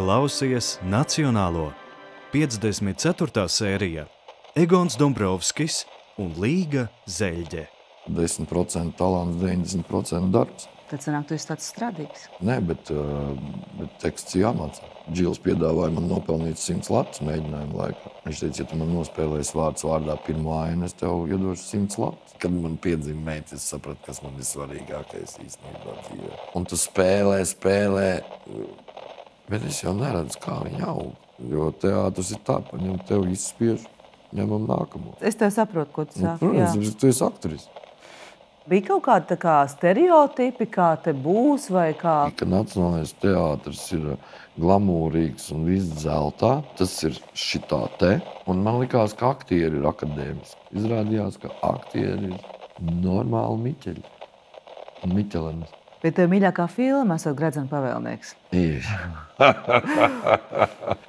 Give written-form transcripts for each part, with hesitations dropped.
klausies Nacionālo 54. sērija Egons Dombrovskis un Līga Zeļģe. 10% talants, 90% darbs. Tad sanāk, tu esi tāds strādīgs. Nē, bet teksts jāmācā. Džils piedāvāja man nopelnīt 100 latus mēģinājumu laikā. Viņš teica, ja tu man nospēlēsi vārds vārdā pirmo ainu, es tev iedošu 100 latus. Kad man piedzima meita, es sapratu, kas man ir svarīgākais īstenībā dzīvē. Un tu spēlē, bet es jau neredzu, kā viņa aug. Jo teātris ir tā, paņem tev izspiež, ņemam nākamo. Es tev saprotu, ko tu sāki. Protams, tu esi aktris. Bija kaut kāda tā kā stereotipi, kā te būs vai kā? Ka Nacionālais teātris ir glamūrīgs un viss zeltā, tas ir šitā te. Un man likās, ka aktieri ir akadēmiski. Izrādījās, ka aktieri ir normāli miķeļi un miķelenes. Bet tev mīļākā filma esot Gredzena pavēlnieks. Ir.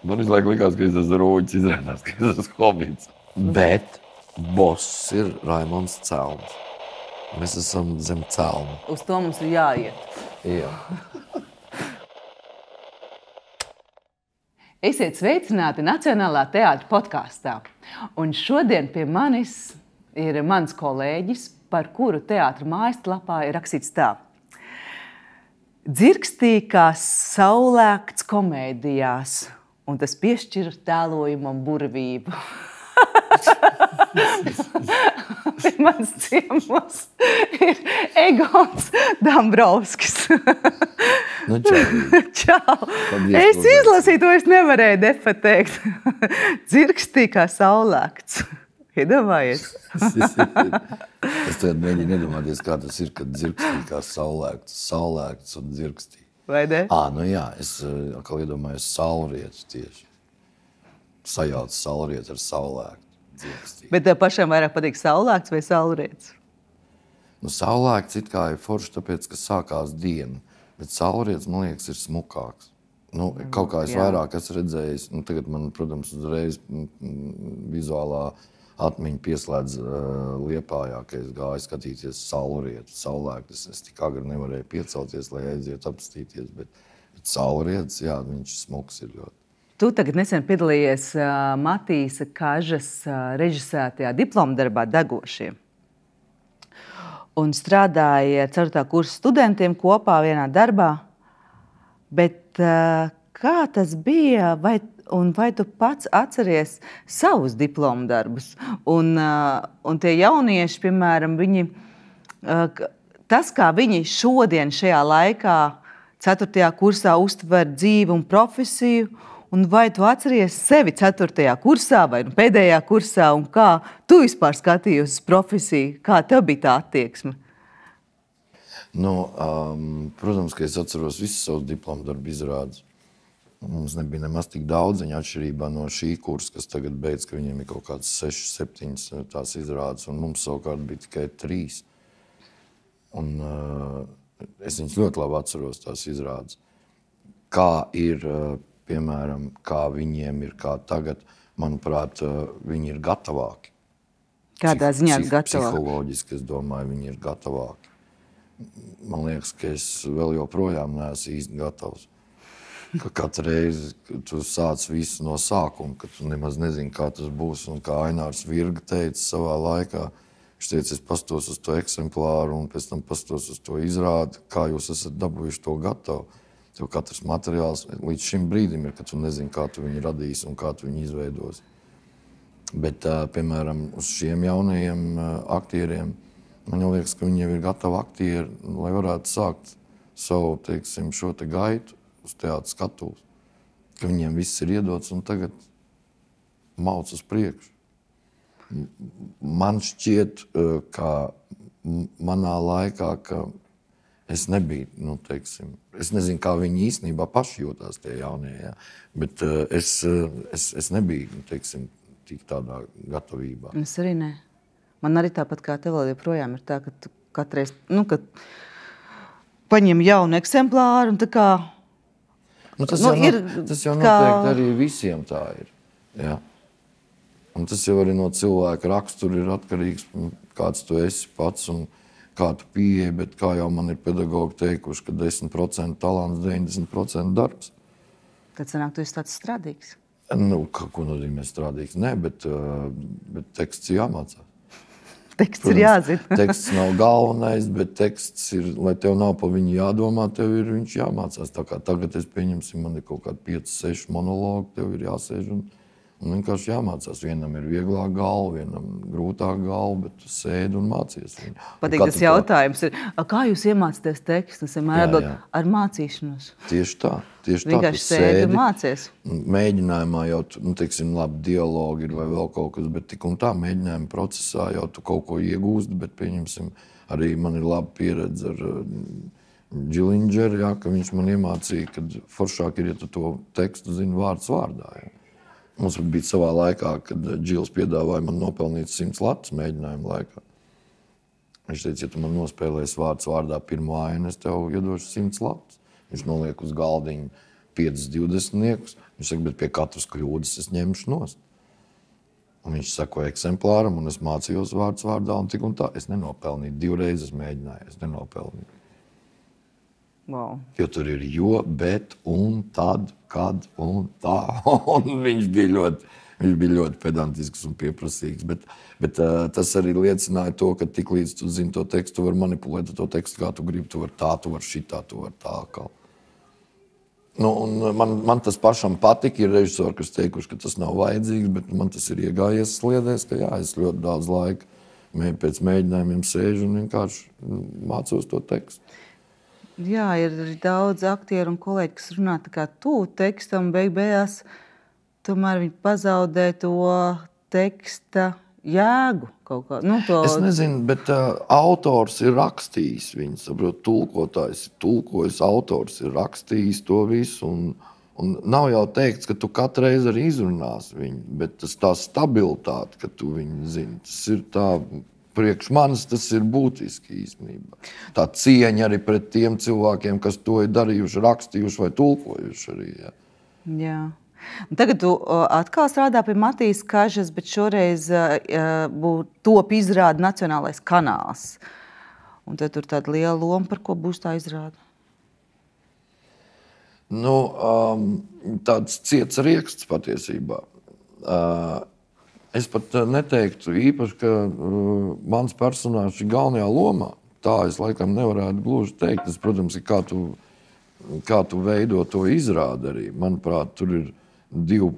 Man visu laiku likās, ka es esmu roģis, izrādās, ka es esmu hobits. Bet boss ir Raimonds Celms. Mēs esam zem celma. Uz to mums ir jāiet. Jā. Esiet sveicināti Nacionālā teātra podkāstā. Un šodien pie manis ir mans kolēģis, par kuru teātra mājaslapā ir rakstīts tā. Dzirkstīgās saulēkts komēdijās, un tas piešķir tēlojumam burvību. Mans ciemos ir Egons Dombrovskis. Nu, čau. Čau. Es izlasīju, to es nevarēju nepateikt. Dzirkstīgā saulēkts. Iedomājies? Es tagad mēģinu iedomāties, kā tas ir, kad dzirkstīgā saulēkts un dzirkstī. Vai ne? Nu jā, es atkal iedomājos saulrietu tieši. Sajauc saulrietu ar saulēktu. Dzirkstī. Bet tev pašam vairāk patīk saulēkts vai saulrietis? Nu, saulēkts it kā ir forši, tāpēc, ka sākās diena. Bet saulrietis, man liekas, ir smukāks. Nu, kaut kā es vairāk esmu redzējis. Nu, tagad man, protams, uzreiz vizuālā atmiņa pieslēdz Liepājā, ka es gāju skatīties saulrietu. Saulēktis es tik agri nevarēju piecelties, lai aiziet apstīties. Bet saulrietis, jā, viņš smuks ir ļoti. Tu tagad nesen piedalījies Matīsa Kažas režisētajā diplomdarbā Degošie. Un strādāji ar 4. kursa studentiem kopā vienā darbā. Bet kā tas bija? Vai tu pats atceries savus diplomdarbus? Un tie jaunieši, piemēram, tas, kā viņi šodien šajā laikā 4. kursā uztver dzīvi un profesiju, un vai tu atceries sevi 4. kursā vai pēdējā kursā, un kā tu vispār skatījos uz profesiju? Kā tev bija tā attieksme? Protams, ka es atceros visus savus diplomdarbu izrādes. Mums nebija nemaz tik daudz, atšķirībā no šī kursa, kas tagad beidz, ka viņiem ir kaut kāds 6, 7 tās izrādes, un mums savukārt bija tikai 3. Un es viņus ļoti labi atceros tās izrādes. Kā ir, piemēram, kā viņiem ir, kā tagad, manuprāt, viņi ir gatavāki. Kādā ziņā gatavāki? Psiholoģiski, es domāju, viņi ir gatavāki. Man liekas, ka es vēl joprojām neesmu īsti gatavs. Ka katru reizi, kad tu sāc visu no sākuma, ka tu nemaz nezini, kā tas būs, un kā Ainārs Virga teica savā laikā, viņš teica, es pastos uz to eksemplāru un pēc tam pastos uz to izrādi, kā jūs esat dabūjuši to gatavu. Tev katrs materiāls līdz šim brīdim ir, ka tu nezini, kā tu viņu radīsi un kā tu viņu izveidosi. Bet, piemēram, uz šiem jaunajiem aktieriem, man liekas, ka viņi jau ir gatavi aktieri, lai varētu sākt savu, teiksim, šo te gaitu uz teātra skatuves. Ka viņiem viss ir iedots un tagad mauc uz priekšu. Man šķiet, ka manā laikā, ka es nebiju, teiksim, es nezinu, kā viņi īstenībā paši jūtās tie jaunie, jā. Bet es nebiju, teiksim, tik tādā gatavībā. Es arī ne. Man arī tāpat kā tev vēl joprojām ir tā, ka tu katreiz, kad paņem jaunu eksemplāru un tā kā... Tas jau noteikti arī visiem tā ir, jā. Un tas jau arī no cilvēka rakstura ir atkarīgs, kāds tu esi pats un kā tu pieeji, bet kā jau man ir pedagogi teikuši, ka 10% talants, 90% darbs. Tad sanāk, tu esi tāds strādīgs. Nu, ko nozīmē strādīgs? Nē, bet teksts jāmācās. Teksts ir jāzina. Teksts nav galvenais, bet teksts ir, lai tev nav pa viņu jādomā, tev ir viņš jāmācās. Tā kā tagad es pieņemsim, man ir kaut kādi 5-6 monologi, tev ir jāsēž un vienkārši jāmācās. Vienam ir vieglāk galva, vienam grūtāk galva, bet tu sēdi un mācies viņu. Patīk tas jautājums ir, kā jūs iemācāties tekstu? Es vienmēr atbildu ar mācīšanos. Tieši tā. Vienkārši sēdi un mācies. Mēģinājumā jau, teiksim, labi, dialogi ir vai vēl kaut kas, bet tik un tā mēģinājuma procesā jau tu kaut ko iegūsti, bet pieņemsim, arī man ir laba pieredze ar Džilindžeru, ka viņš man iemācīja, kad foršāk ir, ja tu to tekstu zini vārds vārdā. Jā. Mums bija savā laikā, kad Džils piedāvāja man nopelnīt 100 latus mēģinājumu laikā. Viņš teica, ja tu man nospēlēsi vārds vārdā pirmo ainu, es tev iedošu 100 latus. Viņš noliek uz galdiņu 5 20-niekus. Viņš saka, bet pie katras kļūdas es ņemšu nost. Un viņš sako eksemplāram, un es mācījos vārds vārdā, un tik un tā. Es nenopelnīju. 2 reizes mēģināju, es nenopelnīju. Wow. Jo tur ir jo, bet, un tad, kad, un tā. Un viņš bija ļoti pedantisks un pieprasīgs. Bet tas arī liecināja to, ka tik līdz tu zini to tekstu, tu vari manipulēt to tekstu, kā tu gribi. Tu vari tā, tu vari šitā, tu vari tā. Nu, man tas pašam patika. Ir režisori, kas teikuši, ka tas nav vajadzīgs, bet man tas ir iegājies sliedēs, ka jā, es ļoti daudz laika pēc mēģinājumiem sēžu un vienkārši mācos to tekstu. Jā, ir daudz aktieru un kolēģi, kas runā tā kā tuvu tekstam, beigās tomēr viņi pazaudē to teksta jēgu kaut kā. Nu, Es nezinu, bet autors ir rakstījis viņu, saprot, tulkotājs ir tulkojis, autors ir rakstījis to visu, un nav jau teikts, ka tu katru reizi arī izrunās viņu, bet tā stabilitāte, ka tu viņu zini, tas ir tā. Priekš manis tas ir būtiski īstenībā. Tā cieņa arī pret tiem cilvēkiem, kas to ir darījuši, rakstījuši vai tulkojuši arī. Jā. Tagad tu atkal strādā pie Matīs Kažas, bet šoreiz top izrāda Nacionālais kanāls. Un tad tur tāda liela loma, par ko būs tā izrāda? Nu, tāds ciets rieksts patiesībā. Es pat neteiktu īpaši, ka mans personāžs ir galvenajā lomā. Tā es laikam nevarētu gluži teikt. Tas, protams, ir kā tu veido to izrādi arī. Manuprāt, tur ir 2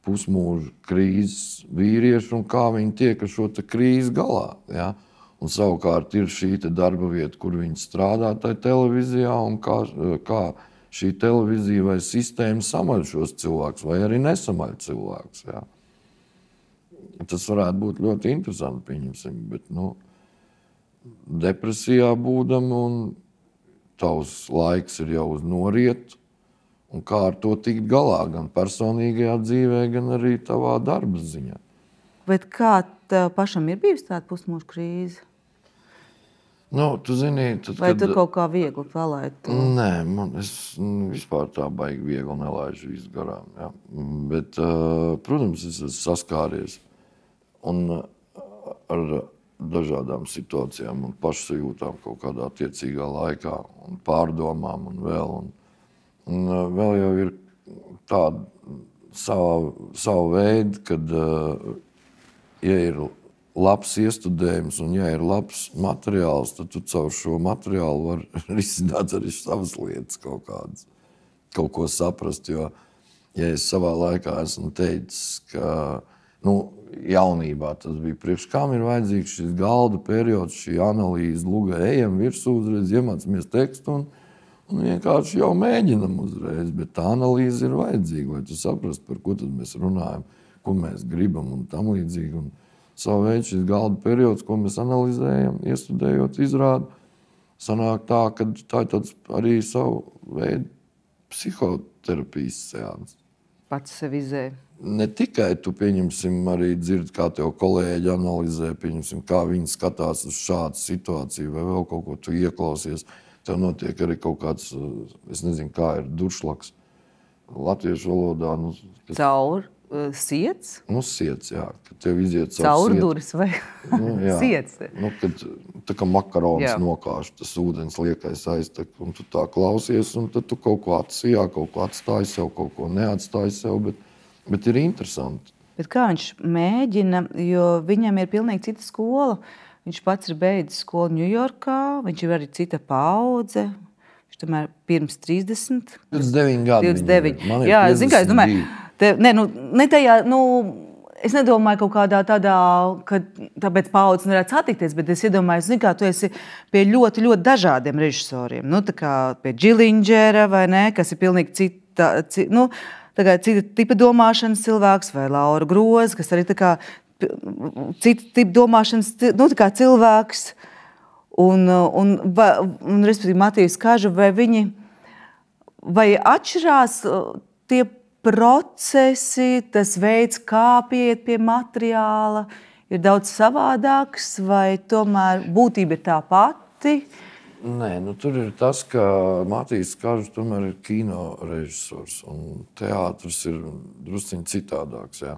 pusmūžu krīzes vīrieši un kā viņi tiek ar šo krīzi galā. Ja? Un savukārt ir šī darba vieta, kur viņi strādā tajā televīzijā un kā šī televīzija vai sistēma samaļ šos cilvēkus vai arī nesamaļ cilvēkus. Ja? Tas varētu būt ļoti interesanti, pieņemsim, bet depresijā būdam un tavs laiks ir jau uz noriet, un kā ar to tikt galā, gan personīgajā dzīvē, gan arī tavā darba ziņā. Bet kā tev pašam ir bijusi tāda pusmūža krīze? Tu zini, vai tu kaut kā viegli palaidi to? Nē, es vispār tā baigi viegli nelaižu visu garām. Ja. Bet, protams, es esmu saskāries un ar dažādām situācijām un pašsajūtām kaut kādā attiecīgā laikā un pārdomām un vēl. Un vēl jau ir tāda savu veidu, kad ja ir labs iestudējums un ja ir labs materiāls, tad tu caur šo materiālu var risināt arī savas lietas kaut kādas, kaut ko saprast, jo ja es savā laikā esmu teicis, ka jaunībā tas bija priekš kam ir vajadzīgs šis galda periods, šī analīze, luga, ejam virsū uzreiz, iemācamies tekstu un vienkārši jau mēģinam uzreiz, bet tā analīze ir vajadzīga, lai tu saprastu, par ko tad mēs runājam, ko mēs gribam un tam līdzīgi. Un savu veidu šis galda periods, ko mēs analizējam, iestudējot izrādi, sanāk tā, ka tā ir tāds arī savu veidu psihoterapijas seans. Pats sev izēja. Ne tikai tu, pieņemsim, arī dzirdi, kā tev kolēģi analizē, pieņemsim, kā viņi skatās uz šādu situāciju vai vēl kaut ko tu ieklausies. Tev notiek arī kaut kāds, es nezinu, kā ir duršlaks latviešu valodā. Siets? Siets, jā. Kad tev iziet Caurduris vai siets? Kad tā kā makaronis nokāš, tas ūdens liekais aiztek, un tu tā klausies, un tad tu kaut ko atstāji sev, kaut ko neatstāji sev, bet ir interesanti. Bet kā viņš mēģina, jo viņam ir pilnīgi cita skola. Viņš pats ir beidzis skolu Ņujorkā, viņš ir arī cita paudze. Viņš tomēr pirms 30. 29 gadi. 29. Jā, zin kā, es domāju, es nedomāju kaut kādā tādā, ka tāpēc paudzes nevarētu satikties, bet es iedomājos, zin kā, tu esi pie ļoti, ļoti dažādiem režisoriem. Tā kā pie Džilindžera, vai ne, kas ir pilnīgi cita tipa domāšanas cilvēks, vai Laura Groza, kas arī tā kā cita tipa domāšanas cilvēks, un respektīvi Matīs Kaža, vai atšķirās tie procesi, tas veids, kā pieiet pie materiāla, ir daudz savādāks, vai tomēr būtība ir tā pati? Nē, tur ir tas, ka Matīs Kažs tomēr ir kino režisors, un teātris ir drusciņ citādāks, jā.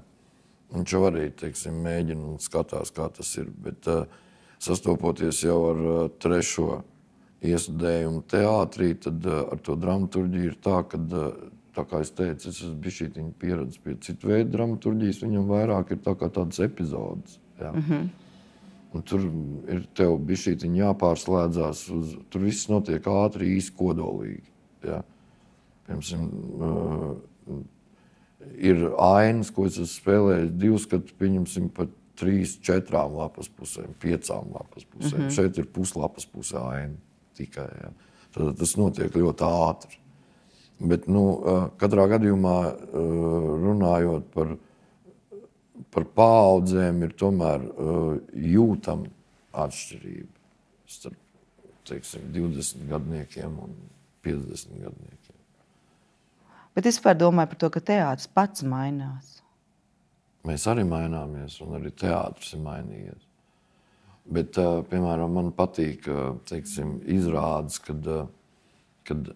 Viņš jau arī, mēģina un skatās, kā tas ir, bet sastopoties jau ar trešo iestudējumu teātrī, tad ar to dramaturģiju ir tā, ka, tā kā es teicu, es esmu bišķītiņu pieredzis pie citu veidu dramaturģijas, viņam vairāk ir tā kā tādas epizodes, jā. Un tur ir tev bišķītiņi jāpārslēdzās, tur viss notiek ātri, īsti kodolīgi. Ja? Piemēram, ir ainas, ko es esmu spēlējis 2 skatu, pieņemsim pat 3, 4 lapas pusēm, 5 lapas pusēm. Šeit ir puslapas pusē aina tikai. Ja? Tad tas notiek ļoti ātri. Bet, katrā gadījumā runājot par paaudzēm ir tomēr jūtama atšķirība starp, 20 gadniekiem un 50 gadniekiem. Bet es vispār domāju par to, ka teātris pats mainās. Mēs arī maināmies, un arī teātris ir mainījies. Bet, piemēram, man patīk, izrādes, kad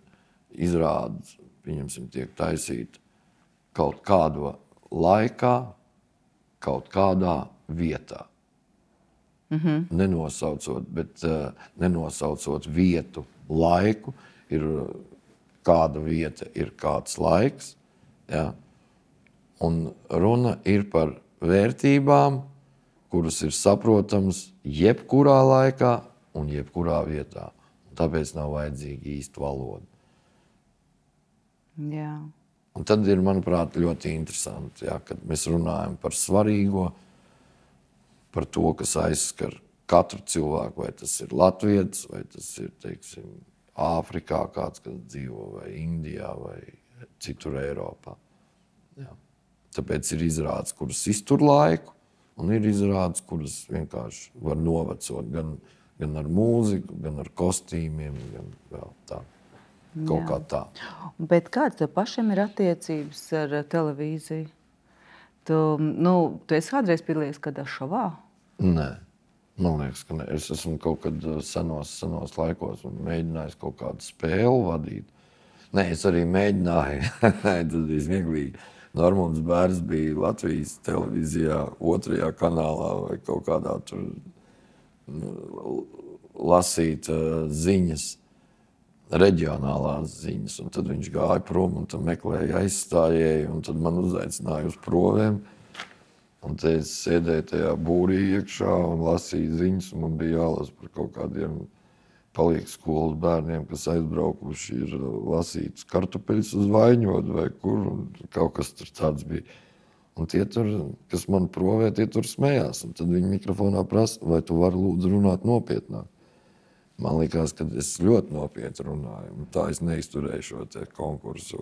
izrādes, pieņemsim, tiek taisīta kaut kādā laikā, kaut kādā vietā. Nenosaucot vietu, laiku, ir kāda vieta, ir kāds laiks, ja? Un runa ir par vērtībām, kuras ir saprotams jebkurā laikā un jebkurā vietā. Tāpēc nav vajadzīga īsta valoda. Jā. Un tad ir, manuprāt, ļoti interesanti, ja, kad mēs runājam par svarīgo, par to, kas aizskar katru cilvēku, vai tas ir latvietis, vai tas ir, Āfrikā kāds, kas dzīvo, vai Indijā, vai citur Eiropā. Jā. Tāpēc ir izrādes, kuras iztur laiku, un ir izrādes, kuras vienkārši var novecot gan ar mūziku, gan ar kostīmiem, gan vēl tā. Kaut kā tā. Bet kāds tev pašam ir attiecības ar televīziju? Tu esi kādreiz piedalījies kādā šovā? Nē, man liekas, ka ne. Es esmu kaut kad senos laikos mēģinājis kaut kādu spēli vadīt. Nē, es arī mēģināju. Tas bija smieklīgi. Normons Bērs bija Latvijas televīzijā 2. kanālā vai kaut kādā tur lasīt ziņas. Reģionālās ziņas, un tad viņš gāja prom un tad meklēja aizstājēju, un tad man uzaicināja uz provēm. Un te es sēdēju tajā būrī iekšā un lasīju ziņas, un man bija jālasa par kaut kādiem palīgas skolas bērniem, kas aizbraukuši ir lasīts kartupeļus uz Vaiņodu vai kur, un kaut kas tur tāds bija. Un tie tur, kas man provē, tie tur smējās, un tad viņi mikrofonā prasa, vai tu vari lūdzu runāt nopietnāk. Man likās, ka es ļoti nopietni runāju, un tā es neizturēju šo konkursu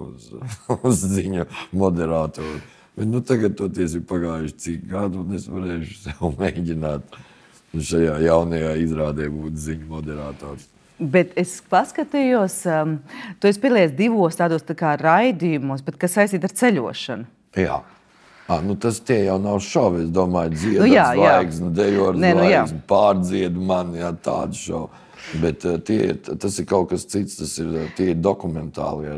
uz ziņu moderātoru. Bet tagad toties ir pagājuši cik gadu, un es varēšu sev mēģināt šajā jaunajā izrādē būt ziņu moderātors. Bet es paskatījos, tu esi piedalījies 2 tādos tā kā raidījumos, bet kas saistīt ar ceļošanu? Jā. Tas tie jau nav šovi, es domāju, dziedas zvaigzne, dejo ar zvaigzne, pārdziedu mani, tādu šovu. Bet tas ir kaut kas cits, tie ir dokumentāli.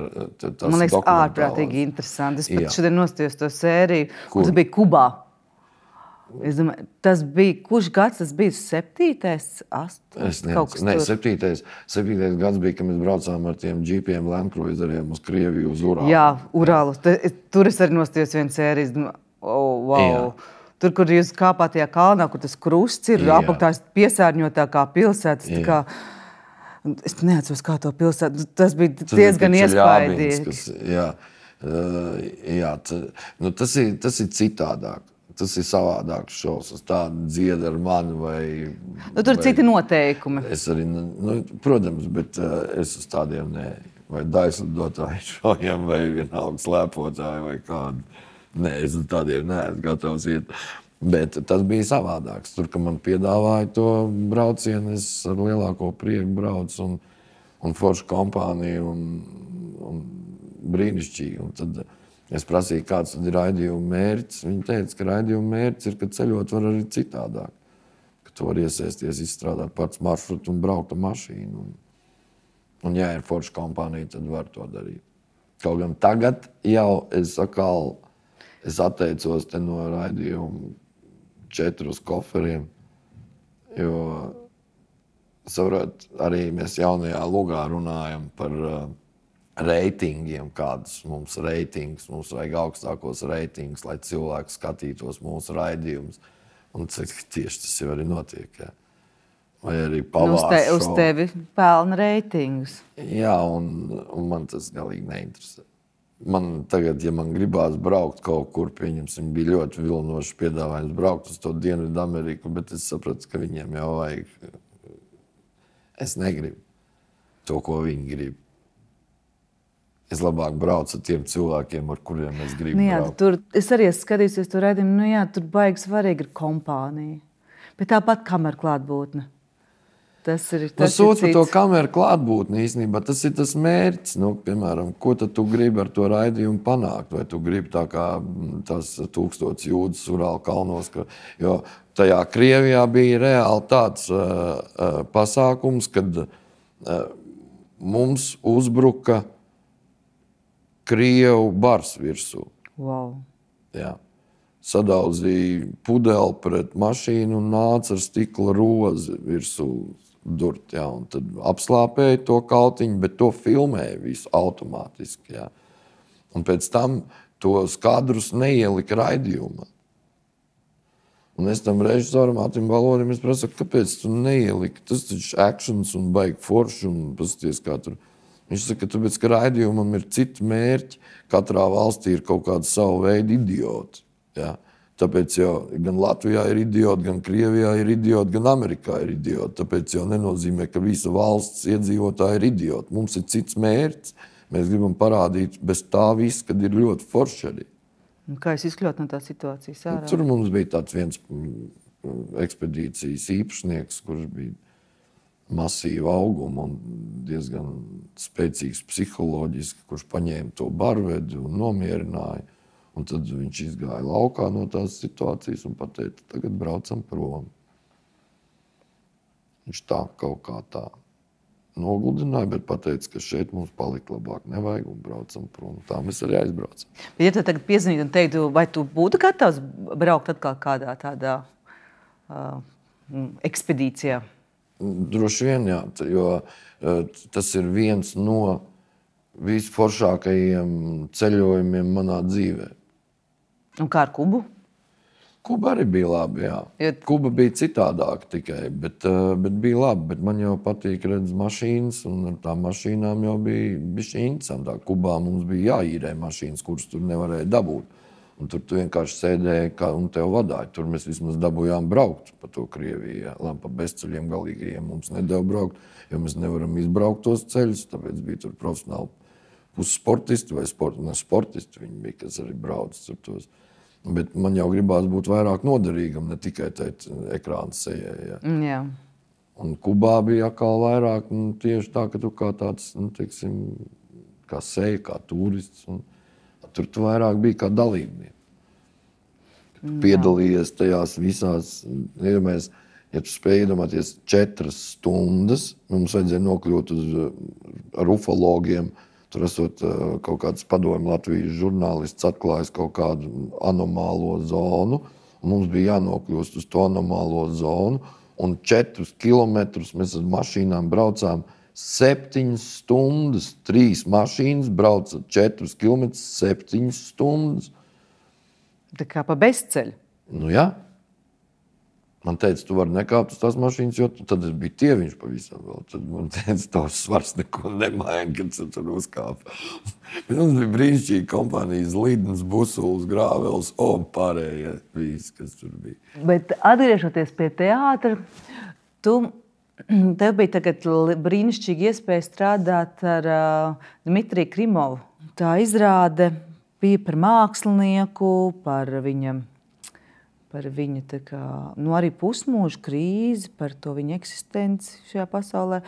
Man liekas, ārprātīgi interesanti. Es pat šodien nostājos to sēriju, kur tas bija Kubā. Es domāju, tas bija, kurš gads tas bija? 7., 8. Es nezinu, 7. gads bija, kad mēs braucām ar tiem džipiem Landcruiseriem uz Krieviju, uz Urālu. Jā, Urālu. Tur es arī nostājos vienu sēriju. Wow. Jā. Tur, kur jūs kāpāt tajā kalnā, kur tas krusts ir, apakšā piesārņotākā pilsētas. Tā kā, es neatceros, kā to pilsētu. Tas bija diezgan iespaidīgs. Tas ir citādāk. Tas ir savādāks šovs. Es tādu dziedu ar mani vai... Tur citi noteikumi. Es arī, protams, bet es uz tādiem vai daislidotāju šojiem, vai vienalga slēpotāju, vai kādu. Es uz tādiem neesmu gatavs iet. Bet tas bija savādāks. Tur, kad man piedāvāja to braucienu, es ar lielāko prieku braucu un foršu kompāniju un brīnišķīgi. Un tad es prasīju, kāds tad ir raidījuma mērķis. Viņi teica, ka raidījuma mērķis ir, ka ceļot var arī citādāk. Ka tu var iesēsties, izstrādāt pats maršrutu un braukt ar mašīnu. Un ja ir forša kompānija, tad var to darīt. Kaut gan tagad jau es atteicos te no raidījuma 4 koferiem, jo saprāt, arī mēs jaunajā lugā runājam par reitingiem, kādas mums reitings, mums vajag augstākos reitingus, lai cilvēki skatītos mūsu raidījumus. Un tieši tas jau arī notiek. Ja. Vai arī pavārs uz tevi pelna reitingus. Jā, un man tas galīgi neinteresē. Man tagad, ja man gribās braukt kaut kur, pieņemsim, bija ļoti vilinošs piedāvājums braukt uz to Dienvidu Ameriku, bet es sapratu, ka viņiem jau vajag. Es negribu to, ko viņi grib. Es labāk braucu ar tiem cilvēkiem, ar kuriem es gribu braukt. Tur, es arī skatīsies to raidījumu, tur baigi svarīgi ir kompānija. Bet tāpat kameru klātbūtne. Tas ir sūds par to kameru klātbūtni īstenībā. Tas ir tas mērķis, piemēram, ko tad tu gribi ar to raidījumu panākt. Vai tu gribi tā kā tas 1000 jūdzes Urāla kalnos. Jo tajā Krievijā bija reāli tāds pasākums, kad mums uzbruka Krievu bars virsū. Wow. Jā. Sadauzīja pudeli pret mašīnu un nāca ar stikla rozi virsū durt. Jā. Un tad apslāpēja to kaltiņu, bet to filmēja visu automātiski. Jā. Un pēc tam tos kadrus neielika raidījumā. Un es tam režisoram Atim Balonim prasu, kāpēc tu neieliki? Tas taču actions un baigi forši un pasties kā tur. Viņš saka, tāpēc, ka raidījumam ir citi mērķi. Katrā valstī ir kaut kāda savu veidu idioti. Ja? Tāpēc jau gan Latvijā ir idioti, gan Krievijā ir idioti, gan Amerikā ir idioti. Tāpēc jau nenozīmē, ka visa valsts iedzīvotāji ir idioti. Mums ir cits mērķis. Mēs gribam parādīt bez tā viss, kad ir ļoti forši arī. Kā es izkļūt no tā situācijas ārā? Tur mums bija tāds viens ekspedīcijas īpašnieks, kurš bija masīvu augumu un diezgan spēcīgs psiholoģiski, kurš paņēma to barvedi un nomierināja. Un tad viņš izgāja laukā no tās situācijas un pateica, tagad braucam prom. Viņš tā kaut kā tā nogludināja, bet pateica, ka šeit mums palika labāk nevajag un braucam prom. Tā mēs arī aizbraucam. Bet ja tu tagad piezīmītu un teiktu, vai tu būtu gatavs braukt atkal kādā tādā ekspedīcijā? Droši vien, jā, jo tas ir viens no visforšākajiem ceļojumiem manā dzīvē. Un kā ar Kubu? Kuba arī bija labi, jā. Kuba bija citādāk tikai, bet bija labi. Bet man jau patīk redzēt mašīnas, un ar tām mašīnām jau bija interesantāk. Kubā mums bija jāīrē mašīnas, kuras tur nevarēja dabūt. Un tur tu vienkārši sēdēji un tev vadāja. Tur mēs vismaz dabūjām braukt pa to Krieviju. Jā. Pa bezceļiem galīgajiem mums nedēļ braukt, jo mēs nevaram izbraukt tos ceļus. Tāpēc bija tur profesionāli pussportisti vai sportisti. Viņi bija, kas arī brauc tur tos. Bet man jau gribās būt vairāk noderīgam, ne tikai tēt ekrāna sejai. Jā. Jā. Un Kubā bija atkal vairāk tieši tā, ka tu kā tāds, teiksim, kā seja, kā turists. Tur tu vairāk bija kā dalībnieki. Tu piedalījies tajās visās, Ja tu spēj iedomāties 4 stundas, mums vajadzēja nokļūt ar ufologiem, tur esot kaut kāds padomju Latvijas žurnālists atklājis kaut kādu anomālo zonu, un mums bija jānokļūst uz to anomālo zonu, un 4 kilometrus mēs ar mašīnām braucām 7 stundas, 3 mašīnas brauca 4 kilometrus 7 stundas. Tā kā pa bezceļu. Nu jā. Man teica, tu vari nekāpt uz tās mašīnas, jo tad es biju tieviņš pavisam vēl. Tad man teica, tavs svars neko nemaina, kad tu tur uzkāpa. Bet mums bija brīnišķīgi kompānijas Lidns, Busuls, Grāvels, pārējie visi, kas tur bija. Bet atgriežoties pie teātra, tev bija tagad brīnišķīgi iespēja strādāt ar Dmitriju Krimovu. Tā izrāde bija par mākslinieku, par viņa tā kā, arī pusmūža krīzi, par to viņa eksistenci šajā pasaulē.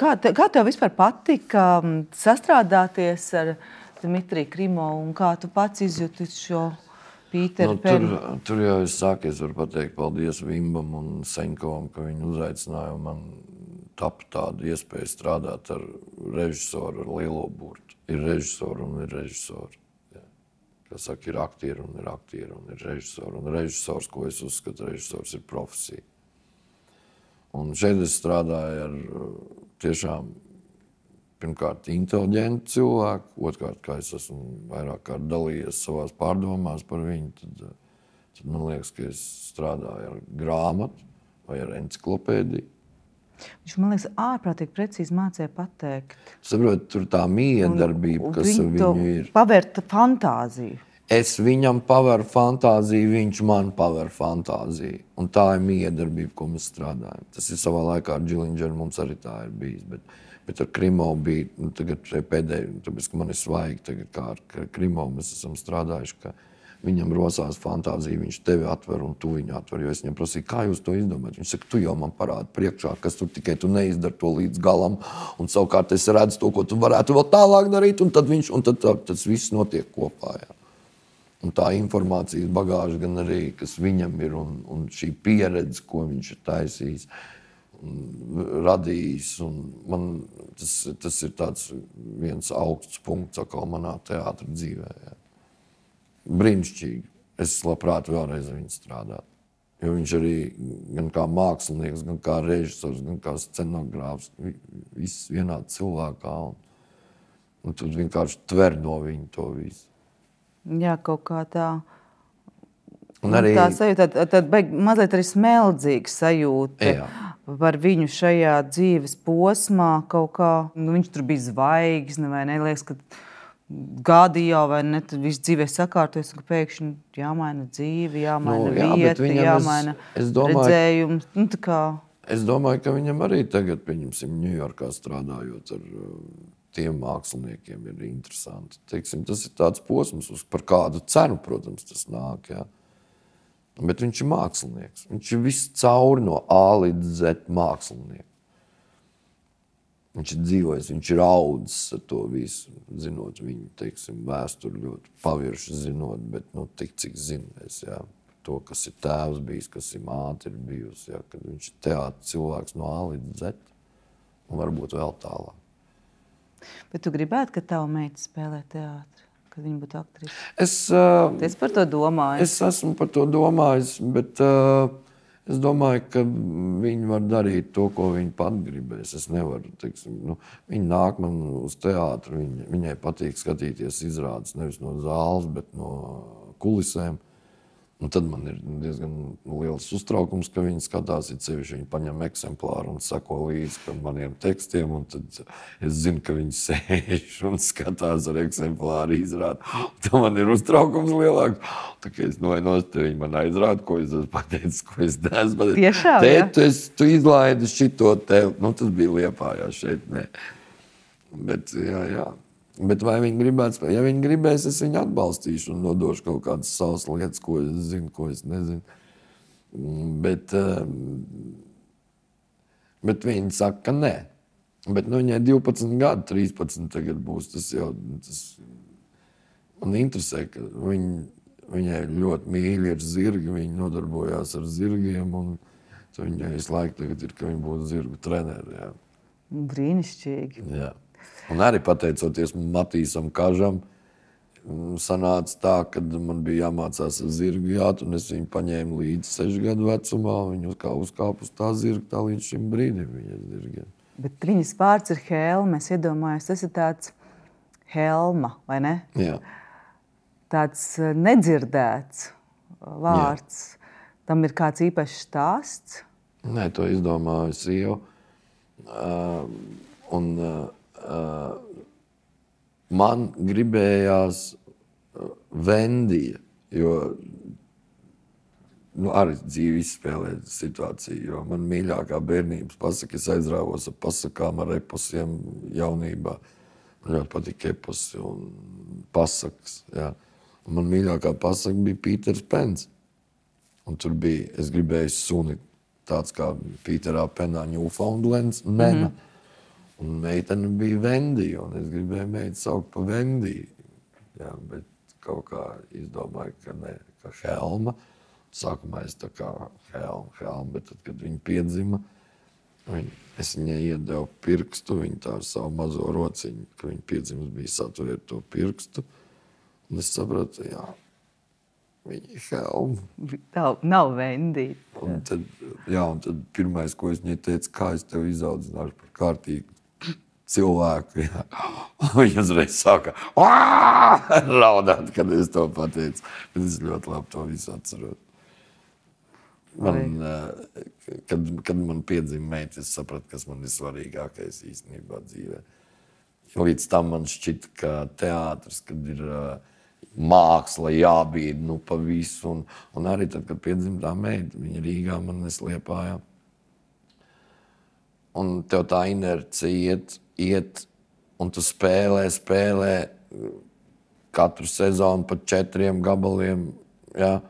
Kā tev vispār patika sastrādāties ar Dmitriju Krimovu un kā tu pats izjūti šo Pīteru Penu? Tur jau es sākies varu pateikt paldies Vimbam un Seņkovam, ka viņi uzaicināja, un man tapa tāda iespēja strādāt ar režisoru, ar lielo burtu. Ir režisori un ir režisori. Kā saka, ir aktieri un ir aktieri un ir režisori. Un režisors, ko es uzskatu, režisors ir profesija. Un šeit es strādāju ar tiešām pirmkārt inteliģentu cilvēku, otrkārt, kā es esmu vairāk kārt dalījies savās pārdomās par viņu, tad man liekas, ka es strādāju ar grāmatu vai ar enciklopēdiju. Viņš, man liekas, ārprātīgi precīzi mācīja pateikt. Saprot, tur tā miedarbība, kas ar viņu ir. Pavērt fantāziju. Es viņam paveru fantāziju, viņš man paver fantāziju. Un tā ir miedarbība, ko mēs strādājam. Tas ir savā laikā ar Džilindžeru, mums arī tā ir bijis. Bet ar Krimovu bija, tagad pēdēji, tāpēc, ka man ir svaigi, tagad kā ar Krimovu mēs esam strādājuši, ka viņam rosās fantāzija, viņš tevi atver un tu viņu atver. Jo es viņam prasīju, kā jūs to izdomājat? Viņš saka, tu jau man parādi priekšā, kas tur tikai tu neizdari to līdz galam. Un savukārt es redzu to, ko tu varētu vēl tālāk darīt, un tad tas viss notiek kopā. Jā. Un tā informācijas bagāža gan arī, kas viņam ir, un šī pieredze, ko viņš ir taisījis, radījis. Un man tas ir tāds viens augsts punkts atkal manā teātra dzīvē. Jā. Brīnišķīgi. Es labprāt vēlreiz viņu strādāt. Jo viņš arī gan kā mākslinieks, gan kā režisors, gan kā scenogrāfs, viss vienā cilvēkā. Un tu vienkārši tver no viņa to visu. Jā, kaut kā tā. Un arī tā sajūta, tad mazliet arī smeldzīga sajūta. Jā. Par viņu šajā dzīves posmā kaut kā. Viņš tur bija zvaigzne, vai ne? Liekas, ka gadi jau, vai ne, tad viss dzīvē sakārtojas, un ka pēkšņi jāmaina dzīve, jāmaina vieta, jāmaina redzējums. Tā kā. Es domāju, ka viņam arī tagad, pieņemsim, Ņujorkā strādājot ar tiem māksliniekiem, ir interesanti. Teiksim, tas ir tāds posms, par kādu cenu, protams, tas nāk. Jā. Bet viņš ir mākslinieks. Viņš ir viss cauri no A līdz Z mākslinieks. Viņš ir dzīvojis, viņš ir audzis ar to visu, zinot viņu, teiksim, vēsturi ļoti pavirši zinot, bet tik cik zinās, jā, to, kas ir tēvs bijis, kas ir māte ir bijusi, jā, kad viņš ir teātra cilvēks no A līdz Z un varbūt vēl tālāk. Bet tu gribētu, ka tava meita spēlē teātri, kad viņa būtu aktrise? Es par to domāju. Es esmu par to domājis, bet es domāju, ka viņi var darīt to, ko viņi pat gribēs. Es nevaru, teiksim, viņi nāk man uz teātru, viņai patīk skatīties izrādes nevis no zāles, bet no kulisēm. Un tad man ir diezgan liels uztraukums, ka viņi skatās, it sevišķi viņi paņem eksemplāru un sako līdzi maniem tekstiem, un tad es zinu, ka viņi sēž un skatās ar eksemplāru izrādi. Tad man ir uztraukums lielāks. Tā kā es noinos, te viņi man aizrāda, ko es esmu pateicis, ko es neesmu pateicis. Tiešām, jā? Tu izlaidi šito te, tas bija Liepājā šeit, ne. Bet, jā. Bet vai viņi gribētu, ja viņi gribēs, es viņu atbalstīšu un nodošu kaut kādas savas lietas, ko es zinu, ko es nezinu. Bet viņi saka, ka nē. Bet viņai 12 gadi, 13 tagad būs. Tas man interesē, ka viņai ļoti mīļi ir zirgi, viņi nodarbojās ar zirgiem un Viņai visu laiku tagad ir, ka viņa būtu zirgu treneri. Jā. Brīnišķīgi. Jā. Un arī pateicoties Matīsam Kažam, sanāca tā, ka man bija jāmācās ar zirgu jāt, un es viņu paņēmu līdz 6 gadu vecumā. Viņu uzkāpu uz tā zirga, tā līdz šim brīdim viņa zirgiem. Bet viņas vārds ir Helma. Es iedomājos, tas ir tāds Helma, vai ne? Jā. Tāds nedzirdēts vārds. Jā. Tam ir kāds īpašs stāsts? Nē, to izdomāju sieva. Man gribējās Vendija, jo arī dzīve izspēlē situāciju, jo man mīļākā bērnības pasaka, es aizrāvos ar pasakām, ar epusiem jaunībā. Man ļoti patika epusi un pasakas. Jā. Un man mīļākā pasaka bija Pīters Pens. Un tur bija, es gribēju suni tāds kā Pīterā Penā Newfoundlands, Mena. Un meitene bija Vendija, un es gribēju meitu saukt pa Vendiju. Jā, bet kaut kā izdomāju, ka ne, ka Helma. Sākumā es tā kā Helma, bet tad, kad viņa piedzima, es viņai iedevu pirkstu, viņa tā ar savu mazo rociņu, ka viņa piedzimas bija saturēt to pirkstu. Un es sapratu, jā, viņa ir Helma. Nav Vendija. Un tad pirmais, ko es viņai teicu, kā es tev izaudzināšu par kārtīgu cilvēku. Jā. Viņa uzreiz sāka raudāt, kad es to pateicu. Bet es ļoti labi to visu atceros. Kad man piedzima meita, es sapratu, kas man ir svarīgākais īstenībā dzīvē. Līdz tam man šķita, ka teātris, kad ir māksla jābīd pa visu. Un arī tad, kad piedzima tā meita, viņa Rīgā man Liepājā. Un tev tā inercija iet, un tu spēlē katru sezonu pa 4 gabaliem. Jā.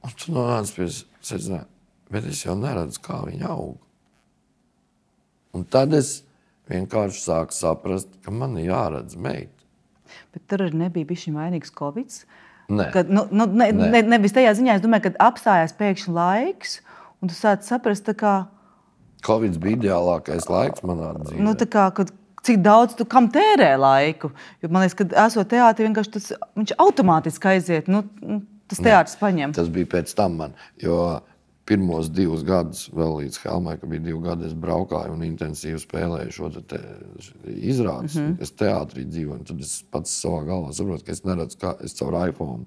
Un tu nonāc pie secinājuma, bet es jau neredzu, kā viņa aug. Un tad es vienkārši sāku saprast, ka man ir jāredz meita. Bet tur arī nebija bišķi vainīgs Covid. Nē. Kad, nevis tajā ziņā, es domāju, kad apstājās pēkšņi laiks, un tu sāc saprast, tā kā... Covid bija ideālākais laiks manā dzīvē. Tā kā, cik daudz tu kam tērē laiku. Jo man liekas, kad esot teātri, vienkārši viņš automātiski aiziet. Tas teātris paņem. Tas bija pēc tam man, jo pirmos 2 gadus, vēl līdz Helmai, ka bija 2 gadi, es braukāju un intensīvi spēlēju šo izrādes. Es teātrī dzīvoju, un tad es pats savā galvā saprotu, ka es neredzu, kā es caur iPhone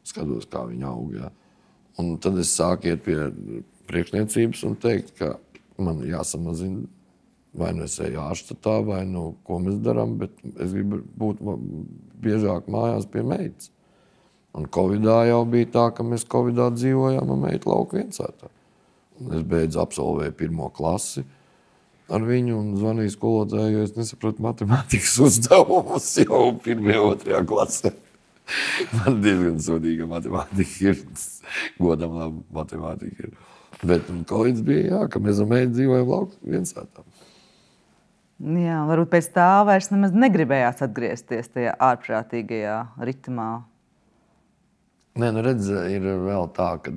skatos, kā viņa aug. Jā. Un tad es sāku iet pie priekšniecības un teikt, ka man jāsamazina, vai nu es eju ārštatā, vai nu ko mēs darām, bet es gribu būt biežāk mājās pie meitas. Un Covidā jau bija tā, ka mēs Covidā dzīvojām ar meitu lauku viensētā. Es beidzu absolvēju 1. klasi ar viņu un zvanīju skolotāju, jo es nesaprotu matemātikas uzdevumus jau 1. un 2. klasē. Man diezgan sodīga matemātika ir, godam laba matemātika ir. Bet Covids bija, jā, ka mēs ar meitu dzīvojam lauku viensētā. Jā, varbūt pēc tā vairs nemaz negribējās atgriezties tajā ārprātīgajā ritmā. Nē, redz, ir vēl tā, ka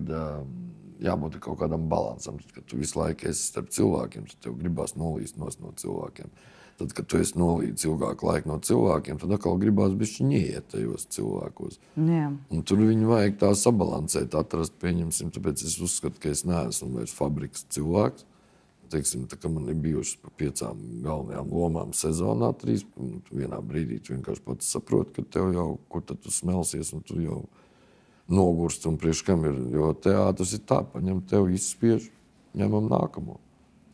jābūt kaut kādam balansam. Kad tu visu laiku esi starp cilvēkiem, tad tev gribās nolīst no cilvēkiem. Tad, kad tu esi nolīdz ilgāku laiku no cilvēkiem, tad atkal gribās bišķi iet tajos cilvēkos. Jā. Un tur viņu vajag tā sabalansēt, atrast, pieņemsim, tāpēc es uzskatu, ka es neesmu vairs fabrikas cilvēks. Teiksim, tā kā man ir bijušas pa 5 galvenajām lomām sezonā, 3, vienā brīdī tu vienkārši pats saproti, ka tev jau, kur tad tu smelsies, un tu jau nogurst, un priekš kam ir, jo teātris ir tā, paņem tev izspiež, ņemam nākamo.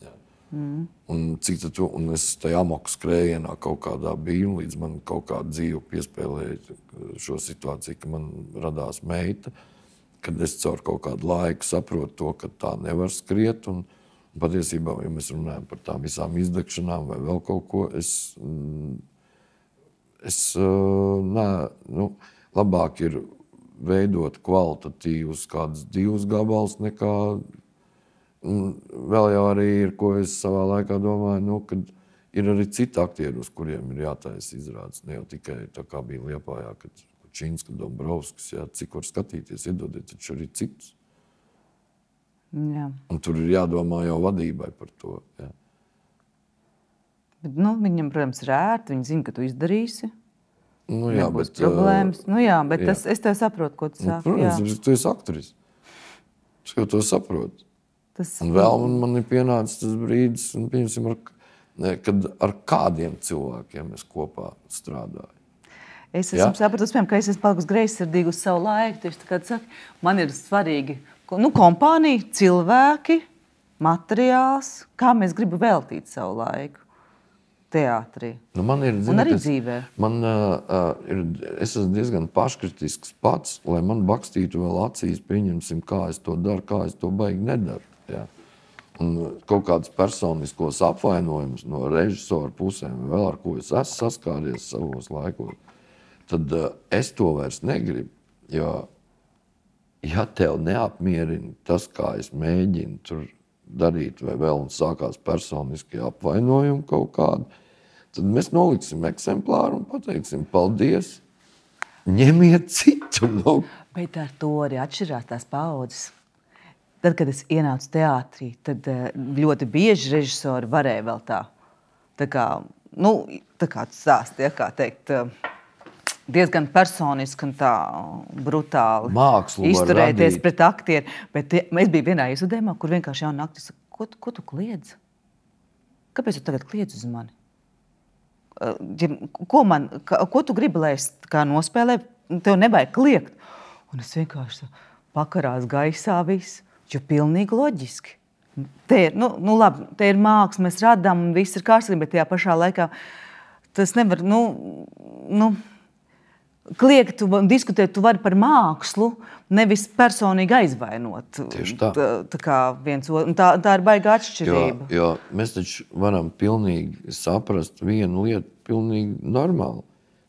Jā. Un es tajā amoku skrējienā kaut kādā biju, līdz man kaut kāda dzīve piespēlēja šo situāciju, ka man radās meita, kad es caur kaut kādu laiku saprotu to, ka tā nevar skriet, un patiesībā, ja mēs runājam par tām visām izdegšanām vai vēl kaut ko, labāk ir veidot kvalitatīvus kādus 2 gabals nekā vēl jau arī ir, ko es savā laikā domāju, kad ir arī citi aktieri, uz kuriem ir jātaisa izrādes. Ne jau tikai tā kā bija Liepājā, kad Kučinska, Dombrovskis, jā, cik var skatīties, iedodiet taču arī citus. Jā. Un tur ir jādomā jau vadībai par to. Jā. Bet, viņam, protams, ir ērti. Viņi zina, ka tu izdarīsi. Jā, nebūs bet, problēmas. Jā, bet jā. es tev saprotu, ko tu saki. Protams, tu esi aktris. Es jau to saprotu. Tas... Un vēl man ir pienācis tas brīdis, kad ar kādiem cilvēkiem es kopā strādāju. Es esmu sapratusi, ka es esmu palikusi greizsirdīga uz savu laiku. Tieši tā kā tu saki, man ir svarīgi kompānija, cilvēki, materiāls, kā mēs gribam veltīt savu laiku teātrī. Man ir, un arī dzīvē. Es esmu diezgan paškritisks pats, lai man bakstītu vēl acīs, pieņemsim, kā es to daru, kā es to baigi nedaru. Jā. Un kaut kāds personiskos apvainojums no režisora pusēm, vēl ar ko es esmu saskāries savos laikos, tad es to vairs negribu, jo ja tev neapmierina tas, kā es mēģinu tur darīt, vai vēl un sākās personiskie apvainojumi kaut kādi, tad mēs noliksim eksemplāru un pateiksim paldies, ņemiet citu. Bet ar to arī atšķirās tās paaudzes. Tad, kad es ienācu teātrī, tad ļoti bieži režisori varēja vēl tā kā tu stāsti, kā teikt, diezgan personiski un tā brutāli izturēties pret aktieri. Bet es biju vienā izvedējumā, kur vienkārši jauna aktrise saka, ko tu kliedz? Kāpēc tu tagad kliedz uz mani? Ko tu gribi, lai es kā nospēlēju? Tev nevajag kliegt. Un es vienkārši pakarās gaisā visu, jo pilnīgi loģiski. Te ir māksla, mēs radām un viss ir kārtībā, bet tajā pašā laikā tas nevar, kliegt un diskutēt, tu vari par mākslu, nevis personīgi aizvainot. Tieši tā. Tā kā viens otru. Tā ir baigā atšķirība. Jo mēs taču varam pilnīgi saprast vienu lietu pilnīgi normāli.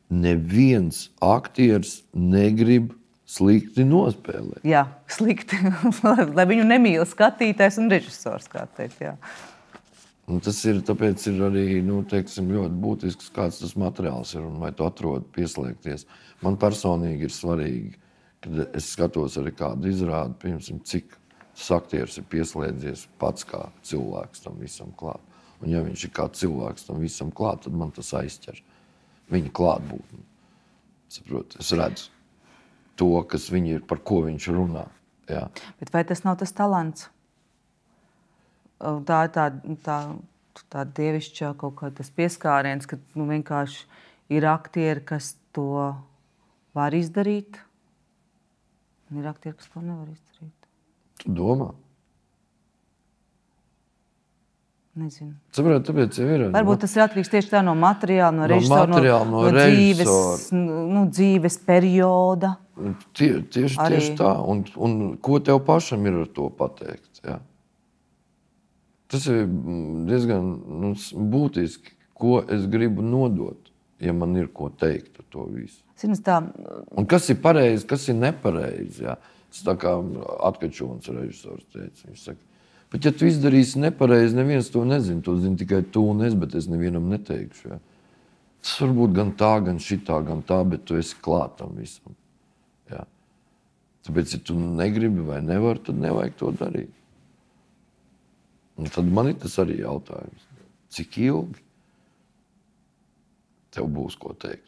Neviens aktieris negrib slikti nospēlēt. Jā, slikti. Lai viņu nemīl skatītājs un režisors, kā teikt, jā. Un tas ir, tāpēc ir arī, teiksim, ļoti būtisks, kāds tas materiāls ir un vai tu atrodi pieslēgties. Man personīgi ir svarīgi, kad es skatos arī kādu izrādi, piemēram, cik tas aktieris ir pieslēdzies pats kā cilvēks tam visam klāt. Un ja viņš ir kā cilvēks tam visam klāt, tad man tas aizķer. Viņa klātbūtni. Saprot, es redzu to, kas viņi ir, par ko viņš runā. Jā. Bet vai tas nav tas talants? Tā ir tā dievišķā kaut kā tas pieskāriens, ka vienkārši ir aktieri, kas to var izdarīt, un ir aktieri, kas to nevar izdarīt. Tu domā? Nezinu. Saprāt, tāpēc jau ir. Varbūt tas ir atkarīgs tieši tā no materiāla, no režisora, no dzīves perioda. Tieši tā. Un ko tev pašam ir ar to pateikt? Jā. Tas ir diezgan būtiski, ko es gribu nodot, ja man ir ko teikt ar to visu. Un kas ir pareizi, kas ir nepareizi. Jā. Tas tā kā Atkačons režisors teica. Viņš saka, bet ja tu izdarīsi nepareizi, neviens to nezina. To zina tikai tu un es, bet es nevienam neteikšu. Jā. Tas var būt gan tā, gan šitā, gan tā, bet tu esi klāt tam visam. Jā. Tāpēc, ja tu negribi vai nevari, tad nevajag to darīt. Un tad man ir tas arī jautājums. Cik ilgi tev būs ko teikt?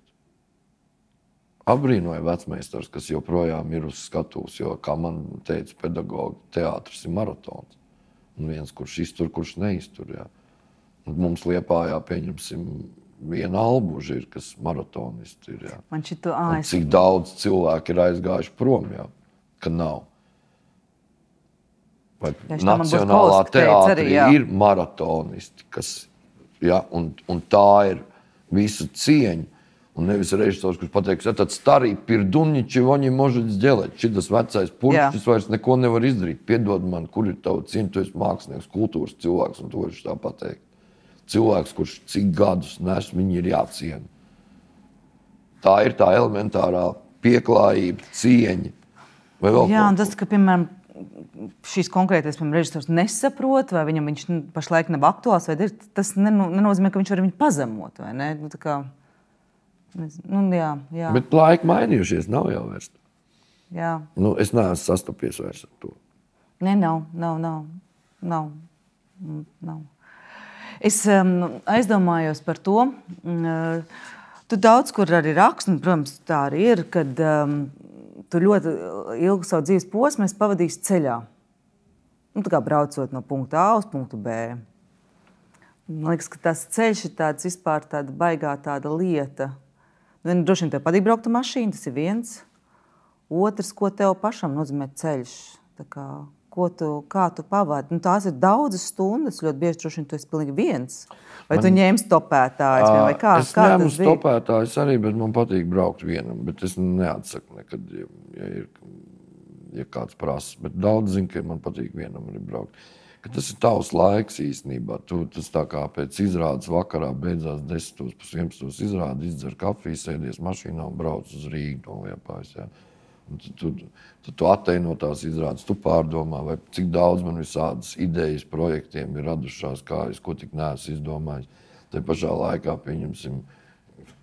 Apbrīnoju vecmeistars, kas joprojām ir uz skatuves, jo, kā man teica pedagogi, teātris ir maratons. Un viens, kurš iztur, kurš neiztur. Jā. Un mums Liepājā, pieņemsim, viena Albuža ir, kas maratonisti ir. Jā. Cik daudz cilvēku ir aizgājuši prom, jā, ka nav. Vai Nacionālā teātrī ir maratonisti, kas, jā, un tā ir visu cieņu. Un nevis režisors, kurš pateiks, tad starī pirduniči, viņi может сделать. Šitas vecais pušķis vairs neko nevar izdarīt. Piedod man, kur ir tavu cieņu, tu esi mākslinieks, kultūras cilvēks, un tu vari tā pateikt. Cilvēks, kurš cik gadus nes, viņi ir jāciena. Tā ir tā elementārā pieklājība, cieņa. Jā, un tas, ka, piemēram, šīs konkrētais režisors nesaprot, vai viņam viņš pašlaik nav aktuāls, vai tas nenozīmē, ka viņš var viņu pazemot, vai ne? Tā kā... Jā. Bet laiki mainījušies, nav jau vairs. Jā. Es neesmu sastapies vairs ar to. Nē, nav. Es aizdomājos par to. Tu daudz kur arī raksti, un, protams, tā arī ir, kad tu ļoti ilgu savu dzīves posmu pavadīsi ceļā. Tā kā braucot no punkta A uz punktu B. Man liekas, ka tas ceļš ir tāds vispār tāda baigā tāda lieta. Droši vien tev patīk braukt ar mašīnu, tas ir viens. Otrs, ko tev pašam nozīmē ceļš. Kā tu pavadi? Tās ir daudzas stundas, ļoti bieži droši vien tu esi pilnīgi viens. Vai tu ņēmi stopētājus? Vai kā, es ņēmu stopētājus arī, bet man patīk braukt vienam. Bet es neatsaku nekad, ja kāds prasa. Bet daudz zina, ka man patīk vienam arī braukt. Ka tas ir tavs laiks īstenībā. Tas tā kā pēc izrādes vakarā beidzās 10:11 izrādi, izdzer kafiju, sēdies mašīnā un brauc uz Rīgu no Liepājas. Ja. Tu atteji no tās izrādes, tu pārdomā, vai cik daudz man visādas idejas projektiem ir radušās, ko tik neesmu izdomājis. Te pašā laikā, pieņemsim,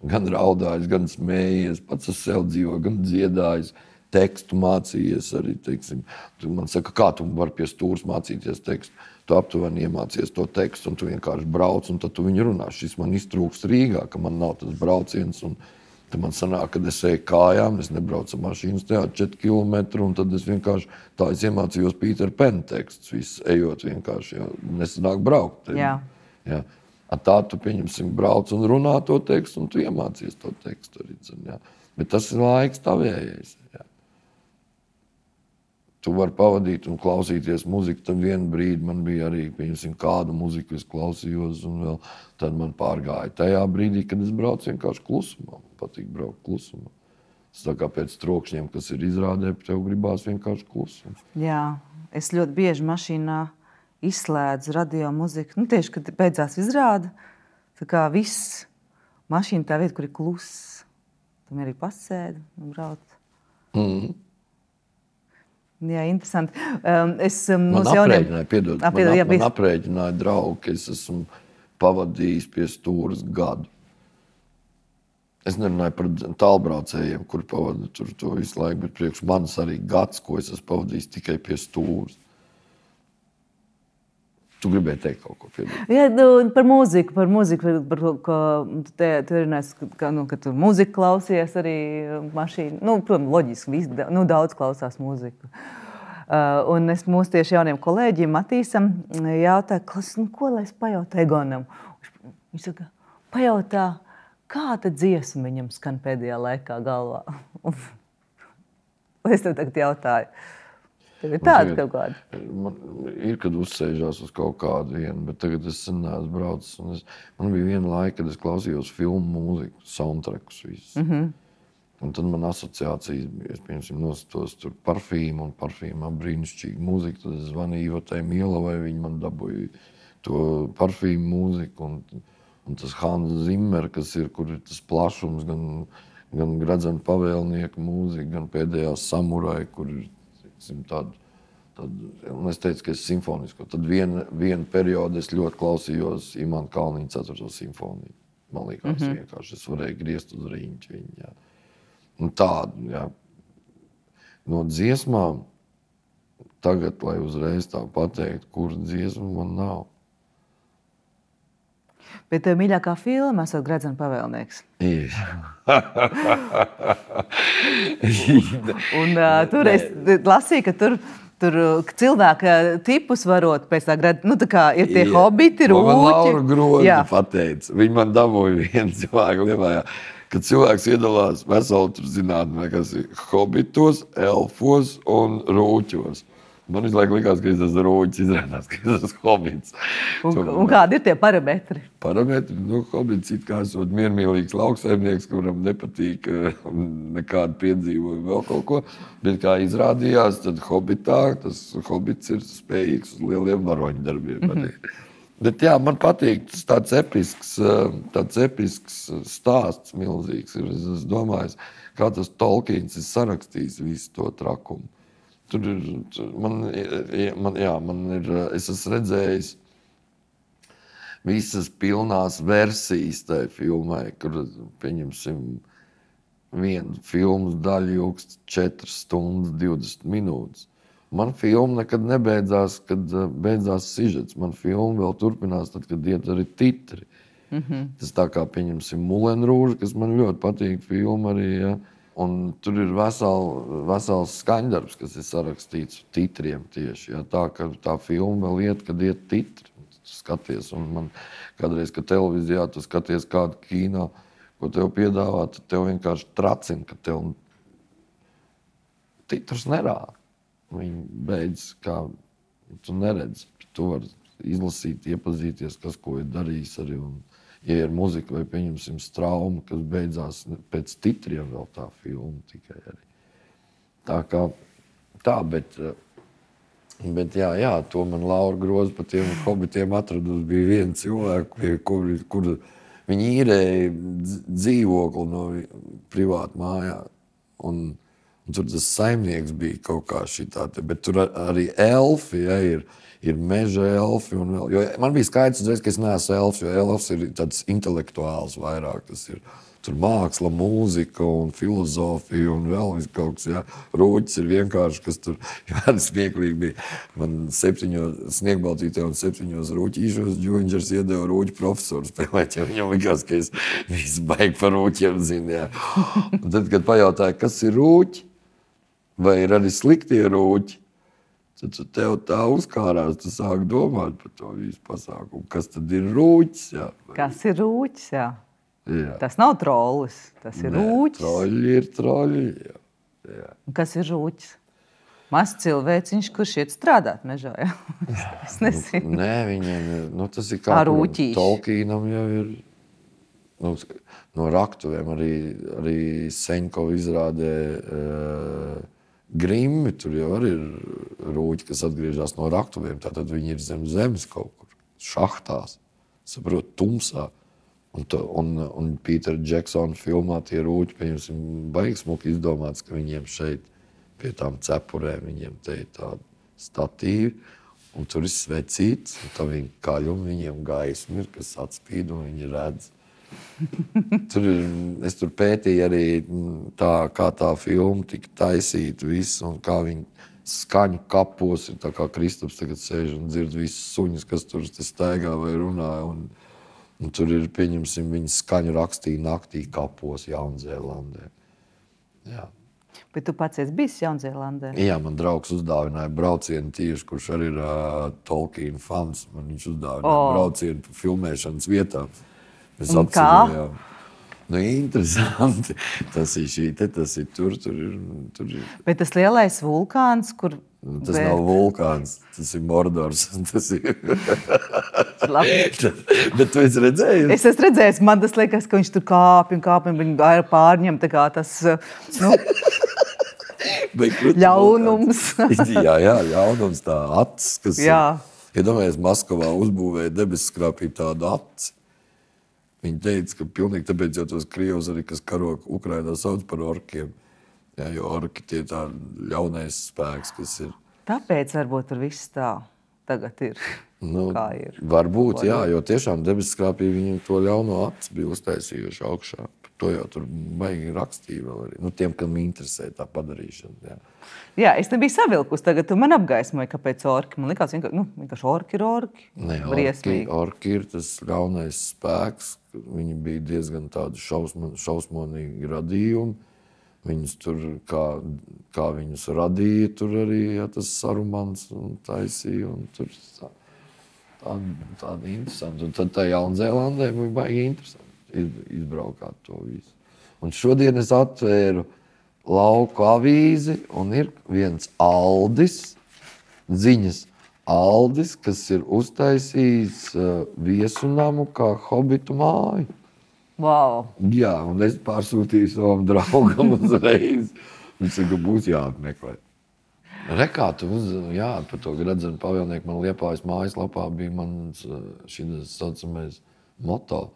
gan raudājis, gan smējies, pats ar sevi dzīvo, gan dziedājis, tekstu mācījies arī, teiksim. Tu man saka, kā tu vari pie stūras mācīties tekstu? Tu aptuveni iemācies to tekstu, un tu vienkārši brauc, un tad tu viņu runā. Šis man iztrūkst Rīgā, ka man nav tas brauciens, un tad man sanāk, kad es eju kājām, es nebraucu ar mašīnas tajā 4 kilometru, un tad es vienkārši tā iemācījos Pītera Pena tekstus, viss ejot vienkārši, jo nesanāk braukt. Jā. Jā. Tā tu, pieņemsim, brauc un runā to tekstu, un tu iemācies to tekstu arī. Jā. Bet tas ir laiks tavējais. Jā. Tu vari pavadīt un klausīties muziku, tad vienu brīdi man bija arī, pieņemsim, kādu muziku es klausījos, un vēl tad man pārgāja tajā brīdī, kad es braucu vienkārši klusumā. Man patīk braukt klusumā. Tas tā kā pēc trokšņiem, kas ir izrādē, tev gribās vienkārši klusumu. Jā, es ļoti bieži mašīnā izslēdzu radio muziku. Tieši, kad beidzās izrāde, tā kā viss mašīna tā vieta, kur ir kluss. Tam arī pasēdi un brauc. Jā, interesanti. Man aprēķināja draugi, ka es esmu pavadījis pie stūras gadu. Es nerunāju par tālbraucējiem, kuri pavada tur to visu laiku, bet priekš manis arī gads, ko es esmu pavadījis tikai pie stūras. Tu gribēji teikt kaut ko piedod? Jā, par mūziku, ka tu runāsi, ka tu mūziku klausies arī mašīnu. Protams, loģiski, daudz klausās mūziku. Un es mūsu tieši jauniem kolēģiem Matīsam jautāju, ko lai es pajautāju Egonam? Viņš saka, pajautā, kāda dziesma viņam skan pēdējā laikā galvā? Es tev tagad jautāju. Tev ir tāda kaut kāda? Ir, kad uzsēžās uz kaut kādu vienu, bet tagad es neesmu braucis. Man bija viena laika, kad es klausījos filmu mūziku, soundtrackus visus. Un tad man asociācijas bija, es piemēram noskatos tur parfīmu un parfīmā brīnišķīgu mūziku. Tad es zvanīju Jotai Mielavai, viņa man dabūja to parfīmu mūziku. Un tas Hans Zimmer, kas ir, kur ir tas plašums, gan Gradzena pavēlnieka mūzika, gan Pēdējā samurai, kur ir un es teicu, ka es simfonisko. Tad vienu periodu es ļoti klausījos Imanta Kalniņa 4. simfoniju. Man liekas, vienkārši es varēju griezt uz riņķi viņu. Jā. Un tādu, jā. No dziesmām tagad, lai uzreiz tā pateikt, kur dziesma man nav. Bet tev mīļākā filma esot Gradzena pavēlnieks. Un tur es lasīju, ka tur cilvēka tipus varot pēc tā Gradzena, tā kā ir tie hobiti, rūķi. Man Laura Groza pateica, viņa man dabūja vienu cilvēku lievājā, kad cilvēks iedalās veselu tur zinātnē, kas ir hobitos, elfos un rūķos. Man visu laiku likās, ka es esmu rūķis, izrādās, ka es esmu hobits. Un kādi ir tie parametri? Parametri? Hobits it kā esot miermīlīgs lauksaimnieks, kuram nepatīk nekādu piedzīvojumu vēl kaut ko. Bet kā izrādījās, tad tas hobits ir spējīgs uz lieliem varoņu darbiem. Bet jā, man patīk tāds episks stāsts milzīgs. Es domāju, kā tas Tolkiens ir sarakstījis visu to trakumu. Es esmu redzējis visas pilnās versijas tajā filmai, kur, pieņemsim, viena filmas daļa ilgst 4 stundas 20 minūtes. Man filma nekad nebeidzās, kad beidzās sižets. Man filma vēl turpinās, tad, kad iet arī titri. Tas tā kā, pieņemsim, Moulin Rouge, kas man ļoti patīk filma arī, ja? Un tur ir vesels skaņdarbs, kas ir sarakstīts titriem tieši. Ja? Tā, ka tā filma vēl iet, kad iet titri. Tu skaties, un man kādreiz, kad televīzijā tu skaties kādu kino, ko tev piedāvā, tad tev vienkārši tracina, ka tev titrus nerāda. Viņi beidz, kā tu neredzi. Tu vari izlasīt, iepazīties, kas ko ir darījis arī. Un, ja ir muzika vai, pieņemsim, strauma, kas beidzās pēc titriem vēl tā filma tikai arī. Tā kā tā, bet jā, to man Laura Groza pa tiem hobitiem atradusi. Bija viena cilvēka, kur viņi īrēja dzīvokli no privāta mājā. Un tur tas saimnieks bija kaut kā šitā, bet tur arī elfi, ja, ir meža elfi. Un vēl, jo man bija skaidrs uzreiz, ka es neesmu elfs, jo elfs ir tāds intelektuāls vairāk. Tas ir tur māksla, mūzika un filozofija un vēl kaut kas, ja. Rūķis ir vienkārši, kas tur smieklīgi bija. Man 7 sniegbaltītē un 7 rūķīšos džuņģers iedeva rūķu profesors spēlēt, jo viņam likās, ka es visu baigi par rūķiem zinu, ja. Un tad, kad pajautāju, kas ir rūķi, vai ir arī sliktie rūķi, tad tev tā uzkārās, tu sāk domāt par to visu pasākumu. Kas tad ir rūķis? Jā? Kas ir rūķis, jā? Jā. Tas nav trollis, tas ir rūķis. Troļļi ir troļļi, jā. Un kas ir rūķis? Mazs cilvēciņš, kurš iet strādāt mežā, jā? Es nezinu. Nē, viņiem, tas ir kā Tolkienam jau ir, no raktuvēm arī Seņkova izrādē Grimmi, tur jau arī ir rūķi, kas atgriežas no raktuvēm, tātad viņi ir zem zemes kaut kur, šahtās, saprot, tumsā. Un Pītera Džeksona filmā tie rūķi, pieņemsim, baigi smuki izdomāts, ka viņiem šeit pie tām cepurēm, viņiem te ir tādi statīvi, un tur ir svecīts, un tā viņi kaļ, un viņiem gaismi ir, kas atspīd, un viņi redz. Es tur pētīju arī tā, kā tā filma tika taisīta visu, un kā viņi skaņu kapos ir, tā kā Kristaps tagad sēž un dzird visus suņus, kas tur staigā vai runā, un tur ir, pieņemsim, viņi skaņu rakstīja naktī kapos Jaunzēlandē. Jā. Bet tu pats esi bijis Jaunzēlandē? Jā, man draugs uzdāvināja braucienu tieši, kurš arī ir Tolkien fans. Man viņš uzdāvināja braucienu pa filmēšanas vietām. Un kā? Interesanti. Tas ir tur ir. Bet tas lielais vulkāns, kur... Tas nav vulkāns, tas ir Mordors. Tas ir... Bet tu esi redzējis? Es esmu redzējis, man tas liekas, ka viņš tur kāpj un viņu gaira pārņem, tā kā tas, ļaunums. Jā, ļaunums, tā acis, kas ir. Iedomājies, Maskavā uzbūvēja debesskrāpī tādu aci. Viņi teica, ka pilnīgi tāpēc jau tos krievus arī, kas karo Ukrainā sauc par orkiem. Jā, jo orki tie tā ļaunais spēks, kas ir. Tāpēc varbūt tur viss tā tagad ir, kā ir. Varbūt, jā, jo tiešām debesskrāpī viņiem to ļauno aci bija uztaisījuši augšā. To jau tur baigi rakstīja vēl arī. Tiem, kam interesē tā padarīšana. Jā, es nebiju savilkus. Tagad tu man apgaismoji, kāpēc orki. Man likās, vienkārši orki ir orki. Nē, orki ir tas ļaunais spēks. Viņi bija diezgan tādi šausmonīgi radījumi. Viņus tur, kā viņus radīja, tur arī tas Sarumans un taisīja. Un tur tādi interesanti. Un tad tā Jaunzēlandē bija baigi interesanti izbraukāt to visu. Un šodien es atvēru lauku avīzi, un ir viens Aldis, ziņas Aldis, kas ir uztaisījis viesunamu kā hobitu māju. Wow. Jā, un es pārsūtīju savam draugam uzreiz. Viņš saka, būs jāapmeklē. Rekā, par to Gredzenu pavēlnieku man Liepājas mājaslapā bija mans šis saucamais moto.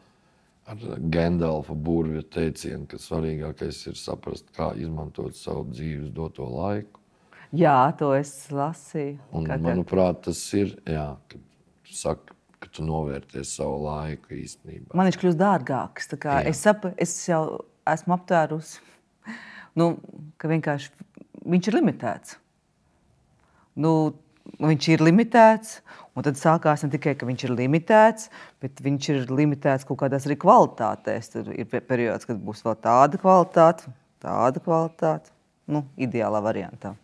Ar Gandalfa burvja teicienu, ka svarīgākais ir saprast, kā izmantot savu dzīves doto laiku. Jā, to es lasīju. Un, manuprāt, tas ir, kad tu saki, ka tu novērties savu laiku īstenībā. Man viņš kļūst dārgāks. Tā kā es jau esmu aptvērusi, ka vienkārši viņš ir limitēts. viņš ir limitēts. Un tad sākās ne tikai, ka viņš ir limitēts, bet viņš ir limitēts kaut kādās arī kvalitātēs. Tur ir periods, kad būs vēl tāda kvalitāte, ideālā variantā.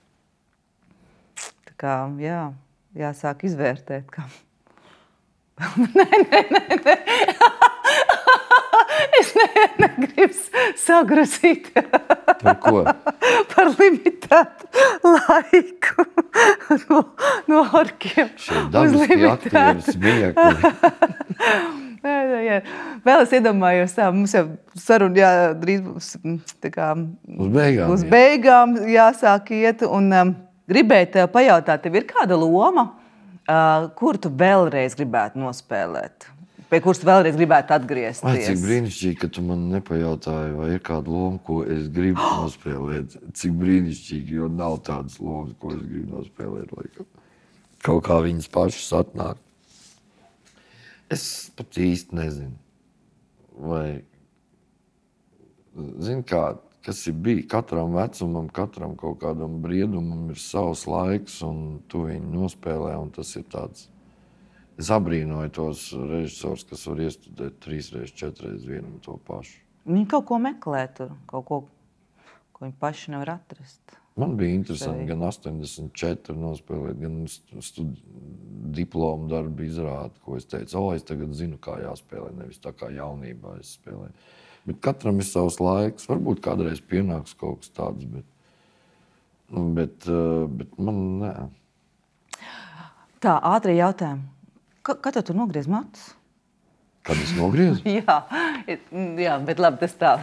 Tā kā, jāsāk izvērtēt. Kā. Nē. Es negribu sagrozīt. Par ko? Par limitētu laiku no orkiem. Šie dabiski aktieri smiekli. Jā. Vēl es iedomājos tā, mums jau saruna drīz būs uz beigām jāsāk iet. Un gribēju tev pajautāt, tev ir kāda loma, kur tu vēlreiz gribētu nospēlēt? Pie kuras tu vēlreiz gribētu atgriezties? Cik brīnišķīgi, ka tu man nepajautāji, vai ir kāda loma, ko es gribu nospēlēt. Cik brīnišķīgi, jo nav tādas lomas, ko es gribu nospēlēt. Laikam. Kaut kā viņas pašas atnāk. Es pat īsti nezinu. Vai, zini kā, kas ir bijis? Katram vecumam, katram kaut kādam briedumam ir savs laiks, un tu viņu nospēlē, un tas ir tāds. Es abrīnoju tos režisors, kas var iestudēt 3 reizes, 4 reizes vienu to pašu. Viņi kaut ko meklē tur, kaut ko viņi paši nevar atrast. Man bija interesanti gan 84 nospēlēt, gan diplomu darbu izrādi, ko es teicu, es tagad zinu, kā jāspēlē, nevis tā kā jaunībā es spēlēju. Bet katram ir savs laiks, varbūt kādreiz pienāks kaut kas tāds, bet man nē. Tā, ātrie jautājumi. Kad tu nogriez matus? Kad es nogriezu? Jā, bet labi, tas tā.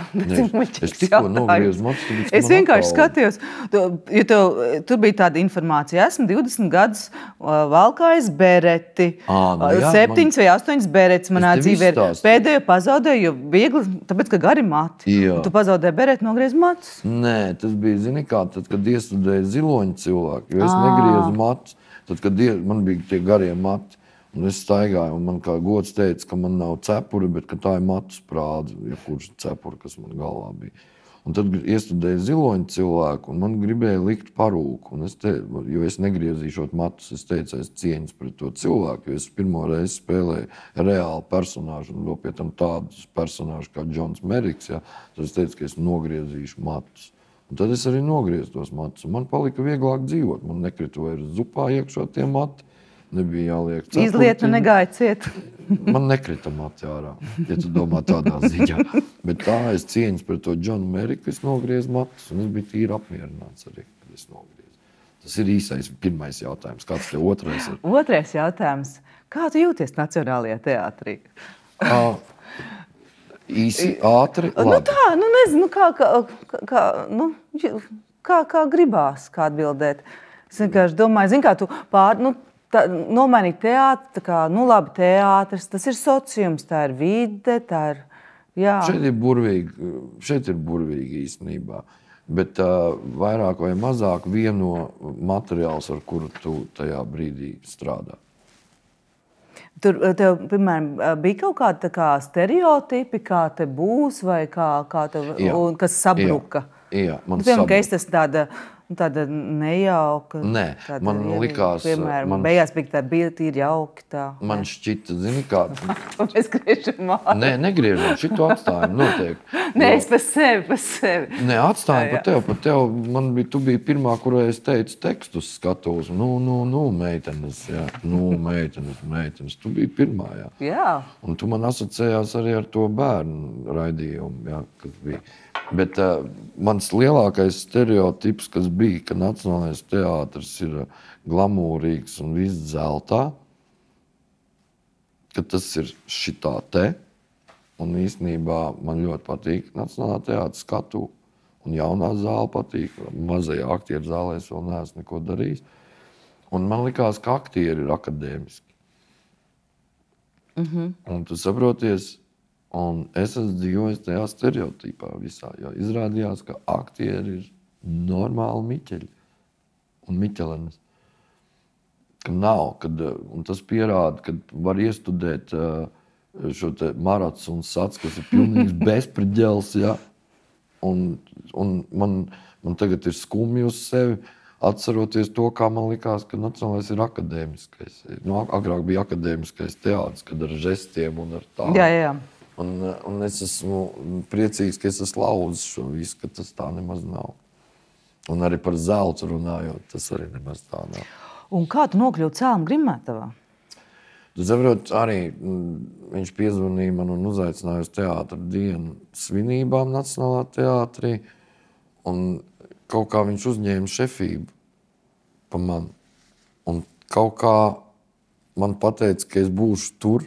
Es tikko nogriezu matus. Es vienkārši skatījos, jo tur bija tāda informācija. Esmu 20 gadus valkājis bereti, 7 vai 8 beretis manā dzīvē. Pēdējo pazaudēju, jo viegli, tāpēc, ka gari mati. Tu pazaudēji bereti, nogriez matus? Nē, tas bija, zini kā, tad, kad iestudēju ziloņu cilvēku, jo es negriezu matus, tad, kad man bija tie garie mati. Un es staigāju, un man kā gods teica, ka man nav cepuri, bet ka tā ir matu sprāde, kurš cepuri, kas man galvā bija. Un tad iestudēju ziloņu cilvēku, un man gribēja likt parūku. Un jo es negriezīšot matus, es teicu, es cieņas pret to cilvēku, jo es pirmo reizi spēlēju reāli personāžu, un vēl pie tam tādus personāžus kā Džons Meriks, tad es teicu, ka es nogriezīšu matus. Un tad es arī nogriezu tos matus, un man palika vieglāk dzīvot. Man nekrita vairs zupā iekšā tie mati. Nebija jāliek cepurtiņi. Izlietne negāja ciet. Man nekrita mati ārā, ja tu domā tādā ziņā. Bet tā es cieņas pret to Džonu Meriku, es nogriezu matus, un es biju tīri apmierināts arī, kad es nogriezu. Tas ir īsais pirmais jautājums. Kāds tev otrais ir? Otrais jautājums. Kā tu jūties Nacionālajā teātrī? Īsi, ātri, labi. Nezinu, kā gribās, kā atbildēt. Es vienkārši domāju, zini, kā tu nomainīt teātri, labi, teātris, tas ir sociums, tā ir vide, tā ir, jā. Šeit ir burvīgi īstenībā, bet vairāk vai mazāk vieno materiāls, ar kuru tu tajā brīdī strādā. Tur tev, piemēram, bija kaut kāda stereotipi, kā te būs, vai kā tev, kas sabruka? Jā, man sabruka. Ka es tas tāda nejauka. Nē, man likās... Piemēram, beigās bija tīri jauki tā. Man šķita, zini kā... Mēs griežam ārā. Nē, negriežam, šito atstājam noteikti. Nē, es pa sevi. Nē, atstājam pa tev. Tu biji pirmā, kurai es teicu tekstus skatos. Meitenes, jā. Meitenes. Tu biji pirmā, jā. Jā. Un tu man asociējās arī ar to bērnu raidījumu, jā, kas bija. Bet mans lielākais stereotips, kas bija, ka Nacionālais teātris ir glamūrīgs un viss zeltā, ka tas ir šitā te. Un īstenībā man ļoti patīk Nacionālā teātra skatu, un jaunā zāle patīk. Mazajā aktieru zālē es vēl neesmu neko darījis. Un man likās, ka aktieri ir akadēmiski. Un tu saproties, un es esmu dzīvojis tajā stereotipā visā, jo izrādījās, ka aktieri ir normāli miķeļi un miķelenes. Ka nav, un tas pierāda, ka var iestudēt šo te Marats un Sats, kas ir pilnīgs bezpriģels, ja? Un man tagad ir skumji uz sevi, atceroties to, kā man likās, ka nacionālais ir akadēmiskais. Nu, agrāk bija akadēmiskais teātris, kad ar žestiem un ar tādu. Jā. Un es esmu priecīgs, ka es esmu laudzis šo visu, ka tas tā nemaz nav. Un arī par zeltu runājot, tas arī nemaz tā nav. Un kā tu nokļuvi Cēluma Grimmētavā? Tu saproti, arī viņš piezvanīja man un uzaicināja uz teātra dienu svinībām Nacionālā teātrī. Un kaut kā viņš uzņēma šefību pa mani. Un kaut kā man pateica, ka es būšu tur.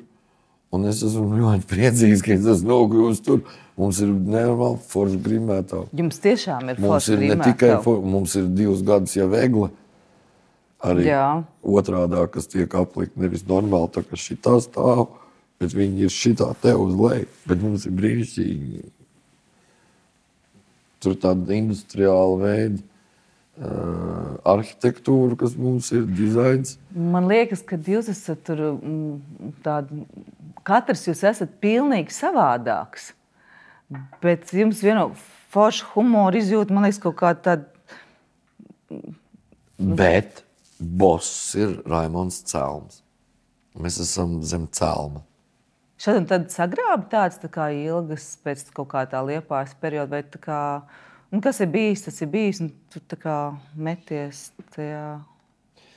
Un es esmu ļoti priecīgs, ka es esmu nokļuvis tur. Mums ir nenormāli forša Grimmētava. Jums tiešām ir forša Grimmētava. Ne tikai forša, mums ir 2 gadus jau Egle. Arī otrādā, kas tiek aplikt nevis normāli, tā kā šitā stāv, bet viņi ir šitā te uz leju. Bet mums ir brīnišķīgi. Tur tāda industriāla veida arhitektūra, kas mums ir dizains. Man liekas, ka jūs esat tur tādi, katrs jūs esat pilnīgi savādāks. Bet jums vieno foršu humoru izjūt, man liekas, kaut kā tāda... Bet boss ir Raimonds Celms. Mēs esam zem Celma. Šad un tad sagrāba tāds tā kā ilgas pēc kaut kā tā Liepājas perioda, vai tā kā... Un kas ir bijis, tas ir bijis, un tu tā kā meties tajā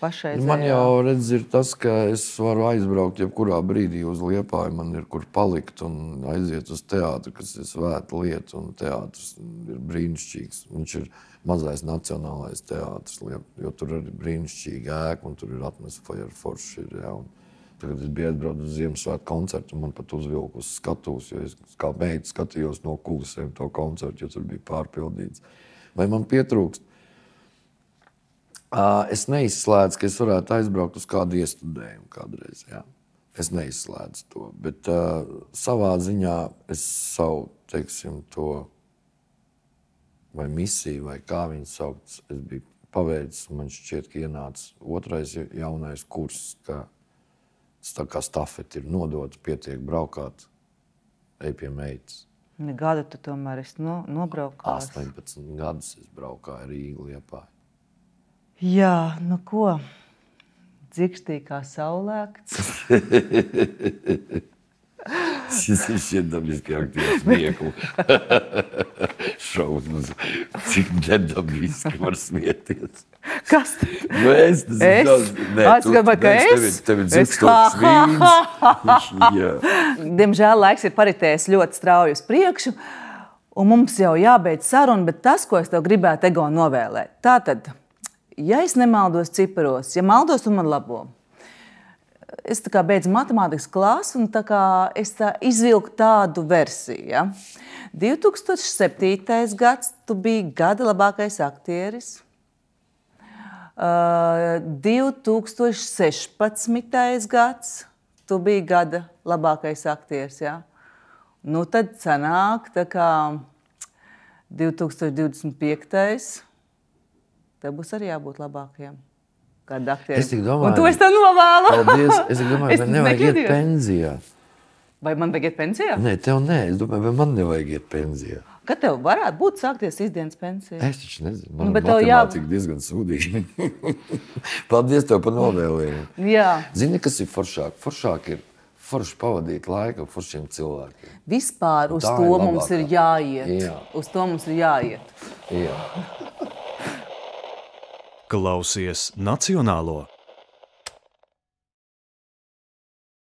pašreizējā. Man jau redz ir tas, ka es varu aizbraukt jebkurā brīdī uz Liepāju, man ir kur palikt un aiziet uz teātru, kas ir svēta lieta, un teātrs ir brīnišķīgs. Viņš ir mazais nacionālais teātris, jo tur ir brīnišķīga ēka, un tur ir atmosfēra forši. Tagad es biju aizbraukt uz Ziemassvētku koncertu, un man pat uzvilku uz skatuves, jo es kā meita skatījos no kulisēm to koncertu, jo tur bija pārpildīts. Vai man pietrūkst? Es neizslēdzu, ka es varētu aizbraukt uz kādu iestudējumu kādreiz. Jā. Es neizslēdzu to, bet savā ziņā es savu, teiksim, to vai misiju, vai kā viņu sauc, es biju paveicis, un man šķiet, ka ienāca 2. jaunais kurs, ka tā kā stafeti ir nodota, pietiek braukāt, ej pie meitas. Gadu tu tomēr esi nobraukās? 18 gadus es braukāju Rīgu Liepāju. Jā, nu ko? Dzikstī kā saulēkts. Šis ir šiedabiski aktīvs smieklu. Šausmas, cik nedabiski var smieties. Kas tad? Nu es? Tev ir dzikstoks vīns. Diemžēl laiks ir paritējis ļoti strauji uz priekšu, un mums jau jābeidz saruna, bet tas, ko es tev gribētu, Ego, novēlēt. Tātad, ja es nemaldos ciparos, ja maldos, tu man labo. Es tā kā beidzu matemātikas klasi, un tā kā es tā izvilku tādu versiju. Ja? 2007. gads tu biji gada labākais aktieris. 2016. gads tu biji gada labākais aktieris. Ja? Nu tad sanāk tā kā 2025. Tev būs arī jābūt labākajam. Es tik domāju, un tu es tev novēlu. Paldies. Es tik domāju, vai nevajag iet pensijā. Vai man vajag iet pensijā? Nē, tev nē. Es domāju, vai man nevajag iet pensijā. Kad tev varētu būt sākties izdienas pensija? Es taču nezinu. Man matemātika diezgan sūdīga. Paldies tev par novēlējumu. Jā. Zini, kas ir foršāk? Foršāk ir forši pavadīt laiku ar foršiem cilvēkiem. Vispār uz to mums ir jāiet. Jā. Uz to mums ir jāiet. Jā. Klausies Nacionālo!